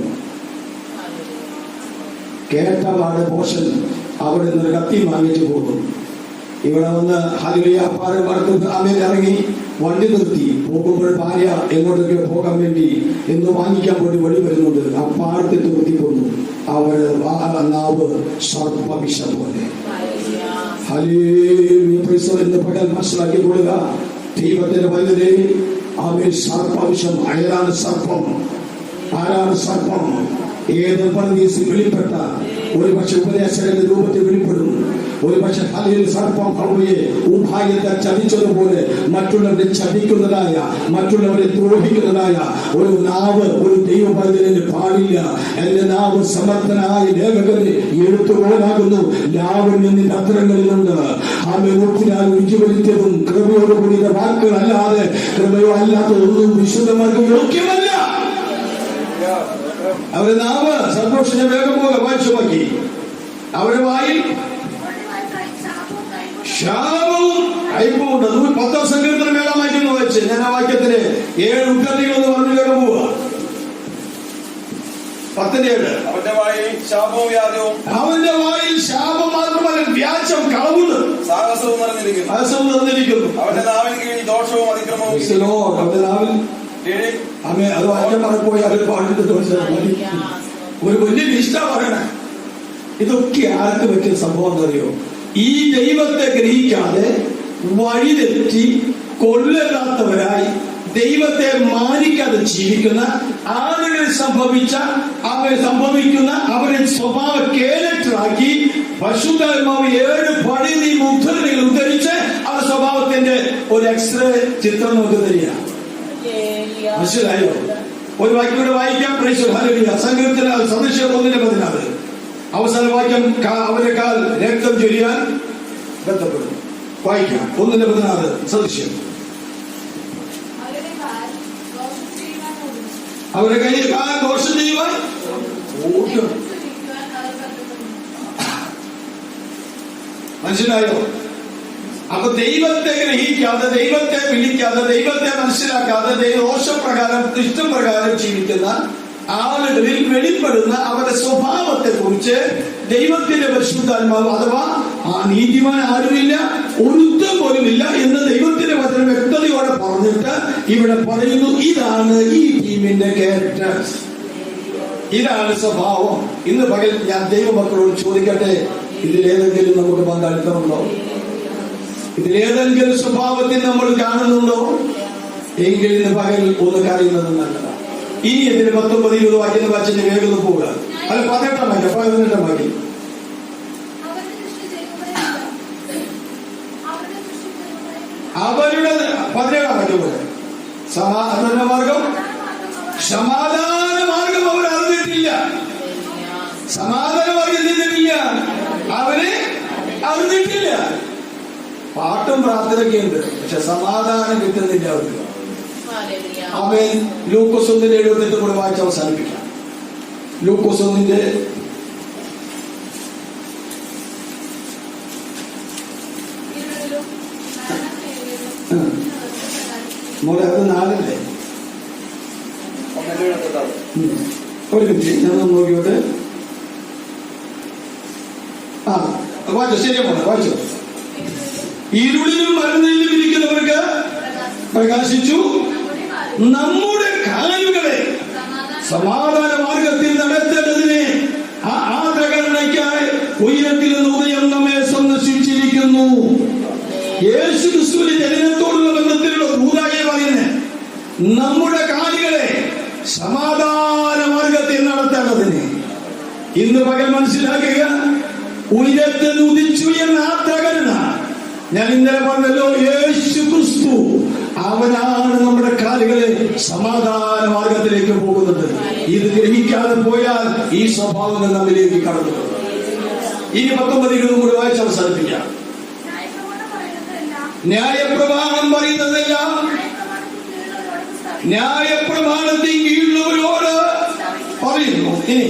S1: കേട്ട പാട് പോഷൻ അവിടെ നിന്ന് കത്തി വാങ്ങിച്ചു പോകുന്നു. ഇവിടെ വന്ന് ആമേൻ ഇറങ്ങി വണ്ടി നിർത്തി പോകുമ്പോൾ ഭാര്യ എങ്ങോട്ടൊക്കെ പോകാൻ വേണ്ടി എന്ന് വാങ്ങിക്കാൻ വേണ്ടി വഴി വരുന്നുണ്ട്. ആ പാടത്തിട്ട് കുത്തിക്കൊന്നു. അവര് നാവ് സർപ്പവിഷ പോലെ. എന്ന് പകൽ മനസ്സിലാക്കി കൊടുക്കുക. ദൈവത്തിന്റെ വലുതേ, ആമേൻ. സർപ്പവിഷം. അയാളാണ് സർപ്പം. ആരാണ് സർപ്പം? ഏത് പരദീസിൽ വെളിപ്പെട്ട ഒരു പക്ഷെ ഉപദേശകന്റെ രൂപത്തിൽ വെളിപ്പെടും. ഒരു പക്ഷെ തലയിൽ സർപ്പം ഹവ്വയെ ഉപായത്തെ ചതിച്ചതുപോലെ മറ്റുള്ളവരെ ചതിക്കുന്നതായ, മറ്റുള്ളവരെ ദ്രോഹിക്കുന്നതായ ഒരു നാവ് ഒരു ദൈവപൈതലിന് പാടില്ല. എന്റെ നാവ് സമർത്ഥനായ ലേഖകന് എഴുത്തുപോലാകുന്നു. ലാവണ്യം നിന്റെ അത്തരങ്ങളിലുണ്ട്. ഒത്തിനാൽ രുചിവരുത്തിയതും കൃപയോടുകൂടി വാക്കുകളല്ലാതെ കൃപയോ അല്ലാത്തതൊന്നും വിശുദ്ധമാർക്ക് യോഗ്യമല്ല. അവരെ നാവ് സന്തോഷിച്ച വേഗം പോലെ വായിച്ചു നോക്കി. അവരുടെ വായിൽ ശാപവും അയ്പവും ഉണ്ട്. 10 സങ്കീർത്തനം 7 വാക്യം വായിച്ച് ഞാൻ ആ വാക്യത്തിന് 7 ഉദ്ധരണികൾ എന്ന് പറഞ്ഞു വേഗം പോവുക. 10:7.
S2: അവന്റെ വായിൽ ശാപവും വ്യാജവും,
S1: അവന്റെ വായിൽ ശാപം മാത്രമല്ല വ്യാജം, കളവുണ്ട്,
S2: സാഹസവും
S1: നിറഞ്ഞിരിക്കുന്നു.
S2: അവന്റെ നാവിൻ കീഴിൽ ദോഷവും അതിക്രമവും.
S1: അവന്റെ നാവിൽ അത് വാക്യം മറപ്പോയി അവർ പാടിട്ട് ഒരു വലിയ ലിസ്റ്റ പറയണേ. ഇതൊക്കെ ആർക്ക് പറ്റിയ സംഭവം എന്നറിയോ? ഈ ദൈവത്തെ ഗ്രഹിക്കാതെ വഴിതെറ്റി കൊല്ലരാത്തവരായി ദൈവത്തെ മാനിക്കാതെ ജീവിക്കുന്ന ആളുകളിൽ സംഭവിക്കുന്ന അവരെ സ്വഭാവ കേരക്ടറാക്കി പരിശുദ്ധാത്മാവ് 7 പടി നീ ഉദ്ധരണികൾ ഉദ്ധരിച്ച് ആ സ്വഭാവത്തിന്റെ ഒരു എക്സ്റേ ചിത്രം നമുക്ക് തരിക. മനസ്സിലായോ? ഒരു വാക്യം കൂടെ വായിക്കാം. സങ്കീർത്തനം സദൃശ്യം 1:14. അവസാന വാക്യം അവരെക്കാൾ രക്തം ചൊരിയാൻ ബന്ധപ്പെടും. വായിക്കാം. 1:14 സദൃശ്യം. അവരുടെ കയ്യിൽ ദോഷം ചെയ്യുവാൻ ഓടും. മനസ്സിലായോ? അപ്പൊ ദൈവത്തെ ഗ്രഹിക്കാതെ, ദൈവത്തെ വിളിക്കാതെ, ദൈവത്തെ മനസ്സിലാക്കാതെ ദോഷപ്രകാരം ഇഷ്ടപ്രകാരം ജീവിക്കുന്ന ആളുകളിൽ വെളിപ്പെടുന്ന അവരുടെ സ്വഭാവത്തെ കുറിച്ച് ദൈവത്തിന്റെ പരിശുദ്ധാത്മാവ് അഥവാ ആ നീതിമാൻ ആരുമില്ല, ഒരുത്തം പോലുമില്ല എന്ന് ദൈവത്തിന്റെ വചനം വ്യക്തതയോടെ പറഞ്ഞിട്ട് ഇവിടെ പറയുന്നു. ഇതാണ് ഈ ടീമിന്റെ ക്യാരക്ടേഴ്സ്, ഇതാണ് സ്വഭാവം. ഇന്ന് പകൽ ഞാൻ ദൈവമക്കളോട് ചോദിക്കട്ടെ, ഇതിലേതെങ്കിലും നമുക്ക് പങ്കാളിത്തമുണ്ടോ? ഇതിലേതെങ്കിലും സ്വഭാവത്തിൽ നമ്മൾ കാണുന്നുണ്ടോ? എങ്കിൽ ഇന്ന് പകൽ ഒന്ന് കരയുന്നത് നല്ലതാണ്. ഇനി ഇതിന് 19-20 വാക്യം വായിച്ചിട്ട് വേഗം പോവുക. അല്ല 18 വാക്യം 18 വാക്യം. അവരുടെ 17 വാക്യം പോലെ സമാധാന മാർഗം അവർ അറിഞ്ഞിട്ടില്ല. സമാധാന മാർഗം ചെയ്തിട്ടില്ല, അവരെ അറിഞ്ഞിട്ടില്ല. പാട്ടും പ്രാർത്ഥനയൊക്കെ ഉണ്ട്, പക്ഷെ സമാധാനം കിട്ടുന്നില്ല അവർക്ക്. അവൻ ലൂക്കോസ് 1:78 കൂടെ വായിച്ച് അവസാനിപ്പിക്കാം. ലൂക്കോസ് 1
S3: ും
S1: മോളെ അത് 4 ഒരു മിനിറ്റ് ഞാനൊന്ന് നോക്കിയോട്ടെ. വായിച്ചോ, ശരിയാ മോളെ, വായിച്ചോ. ഇരുളിലും മരുന്നിലും ഇരിക്കുന്നവർക്ക് പ്രകാശിച്ചു നമ്മുടെ കാലുകളെ സമാധാന മാർഗത്തിൽ നടത്തേണ്ടതിനെ ആ പ്രകടനയ്ക്കായി ഉയരത്തിൽ നിന്ന് ഉദയം നമ്മെ സന്ദർശിച്ചിരിക്കുന്നു. യേശു ക്രിസ്തുവിന്റെ ജനനത്തോടുള്ള ബന്ധത്തിലുള്ള ദൂതായി പറയുന്നത് നമ്മുടെ കാലുകളെ സമാധാന മാർഗത്തിൽ നടത്തേണ്ടതിന്. ഇന്ന് പകൽ മനസ്സിലാക്കുക, ഉയരത്തിൽ ഉദിച്ചു എന്ന ആ പ്രകടന ഞാൻ ഇന്നലെ പറഞ്ഞല്ലോ, യേശു ക്രിസ്തു അവനാണ് നമ്മുടെ കാലുകളെ സമാധാന മാർഗത്തിലേക്ക് പോകുന്നത്. ഇത് ഗ്രഹിക്കാതെ പോയാൽ ഈ സ്വഭാവങ്ങൾ നമ്മിലേക്ക് കടന്നു. ഇനി 19 കൂടി വായിച്ച് അവസാനിപ്പിക്കാം. ന്യായപ്രമാണം പറയുന്നതെല്ലാം ന്യായപ്രമാണത്തിൽ കീഴുള്ളവരോട് പറയുന്നു. ഇനി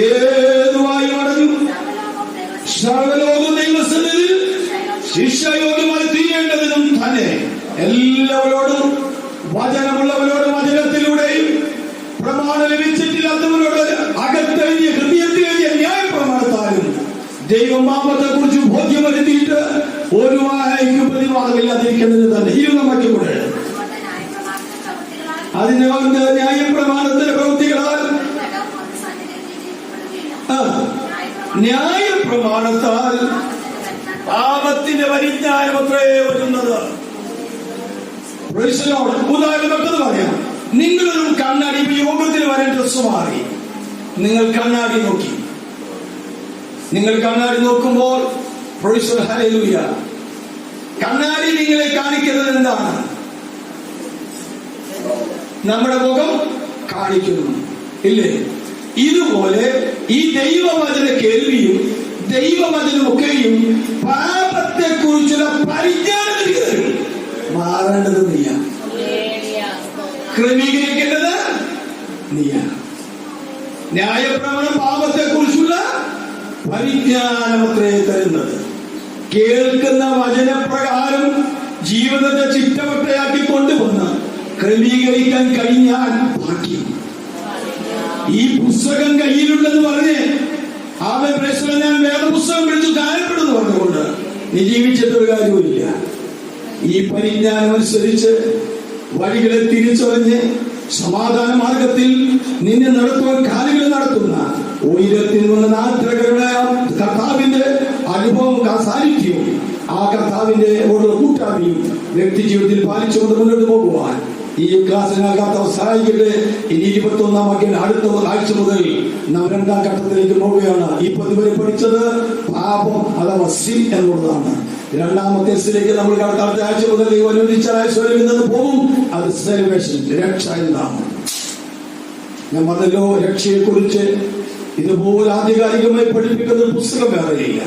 S1: ഏതുവായി അടഞ്ഞു സർവലോക ദൈവസന്നിധിയിൽ ശിക്ഷയോഗ്യമായി തീരേണ്ടതിനും തന്നെ എല്ലാവരോടും വചനമുള്ളവരോടും വചനത്തിലൂടെയും പ്രമാണം ലഭിച്ചിട്ടില്ലാത്തവരോട് അകത്തെഴുതിയ ഹൃദയത്തിലെഴുതിയ ന്യായപ്രമാണത്താലും ദൈവം പാപത്തെ കുറിച്ച് ബോധ്യം വരുത്തിയിട്ട് ഒരു വായ്ക്കും പ്രതിവാദമില്ലാതിരിക്കുന്നതിന് തന്നെ. 20 കൂടെ അതിന്റെ ന്യായപ്രമാണത്തിന്റെ പ്രവൃത്തികളാൽ ന്യായപ്രമാണത്താൽ പാപത്തിന്റെ പരിജ്ഞാനമത്രേ വരുന്നത്. ഉദാഹരണം പറയാം. നിങ്ങളൊരു കണ്ണാടി യോഗത്തിൽ വരാൻ ഡ്രസ് മാറി, നിങ്ങൾ കണ്ണാടി നോക്കി. നിങ്ങൾ കണ്ണാടി നോക്കുമ്പോൾ ഹല്ലേലൂയ, കണ്ണാടി നിങ്ങളെ കാണിക്കുന്നത് എന്താണ്? നമ്മുടെ മുഖം കാണിക്കുന്നു, ഇല്ലേ? ഇതുപോലെ ഈ ദൈവവചന കേൾവിയും ദൈവവചനമൊക്കെയും പാപത്തെ കുറിച്ചുള്ള പരിജ്ഞാനം മാറേണ്ടത് നീയാ, ക്രമീകരിക്കേണ്ടത് നീയാ. ന്യായപ്രമാണം പാപത്തെ കുറിച്ചുള്ള പരിജ്ഞാനമത്രേ തരുന്നത്. കേൾക്കുന്ന വചനപ്രകാരം ജീവിതത്തെ ചിട്ടവട്ടയാക്കി കൊണ്ടുവന്ന് ക്രമീകരിക്കാൻ കഴിഞ്ഞാൽ ഭാഗ്യം. ഈ പുസ്തകം കയ്യിലുണ്ടെന്ന് പറഞ്ഞ് അവൻ പ്രശ്നം ഞാൻ വേദപുസ്തകം വിളിച്ചു കാര്യപ്പെടുന്നു പറഞ്ഞുകൊണ്ട് നീ ജീവിച്ചിട്ടൊരു കാര്യവുമില്ല. ഈ പരിജ്ഞാനം അനുസരിച്ച് വഴികളെ തിരിച്ചറിഞ്ഞ് സമാധാന മാർഗത്തിൽ നിന്നെ നടത്തുവാൻ കാലുകൾ നടത്തുന്ന ഉയരത്തിൽ നിന്ന് നാത്രകരുടെ കർത്താവിന്റെ അനുഭവം സാന്നിധ്യവും ആ കർത്താവിന്റെ ഓരോ കൂട്ടായ്മയും വ്യക്തി ജീവിതത്തിൽ പാലിച്ചുകൊണ്ട് മുന്നോട്ട് പോകുവാൻ ഈ ക്ലാസ്സിനകത്ത് സഹായിക്കട്ടെ. ഇനി 21-ാം വാക്യം അടുത്ത ആഴ്ച മുതൽ നാം 2ാം ഘട്ടത്തിലേക്ക് പോവുകയാണ്. ഇപ്പോൾ ഇതുവരെ പഠിച്ചത് പാപം അഥവാ സിൻ എന്നുള്ളതാണ്. 2ാമത്തെ എസ്സിലേക്ക് നമ്മൾ അടുത്ത ആഴ്ച മുതൽ അനുവദിച്ചാൽ പോകും. അത് സെലിബ്രേഷൻ, രക്ഷ എന്നാണ്. ഞാൻ പറഞ്ഞല്ലോ, രക്ഷയെ കുറിച്ച് ഇതുപോലെ ആധികാരികമായി പഠിപ്പിക്കുന്ന ഒരു പുസ്തകം വേറെയില്ല.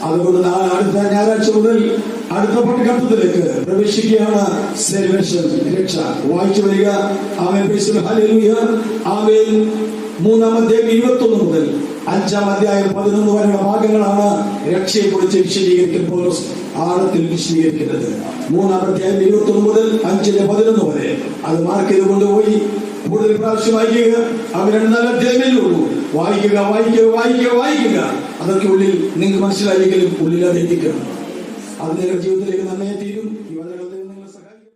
S1: അതുകൊണ്ട് അടുത്ത ഞായറാഴ്ച മുതൽ അടുത്ത പഠനഘട്ടത്തിലേക്ക് പ്രവേശിക്കുകയാണ്. സെലിബ്രേഷൻ, രക്ഷ. വായിച്ചു വരിക. ആമേൻ, ഹല്ലേലൂയ. ആമേൻ. 3-ാം അധ്യായം 21 മുതൽ 5-ാം അധ്യായം 11 വരെയുള്ള ഭാഗങ്ങളാണ് രക്ഷയെ കുറിച്ച് വിശദീകരിക്കുമ്പോൾ ആഴത്തിൽ വിശദീകരിക്കുന്നത്. 3-ാം അധ്യായം 21 മുതൽ 5-11 വരെ അത് മാർക്ക് ചെയ്ത് കൊണ്ടുപോയി കൂടുതൽ പ്രാവശ്യം വായിക്കുക. അവർ 2-4 അധ്യായമേ ഉള്ളൂ. വായിക്കുക, വായിക്കുക, വായിക്കുക, വായിക്കുക. അതൊക്കെ ഉള്ളിൽ നിങ്ങൾക്ക് മനസ്സിലായെങ്കിലും ഉള്ളിൽ അത് എത്തിക്കണം. അത് നിങ്ങളുടെ ജീവിതത്തിലേക്ക് നന്നായി തീരും.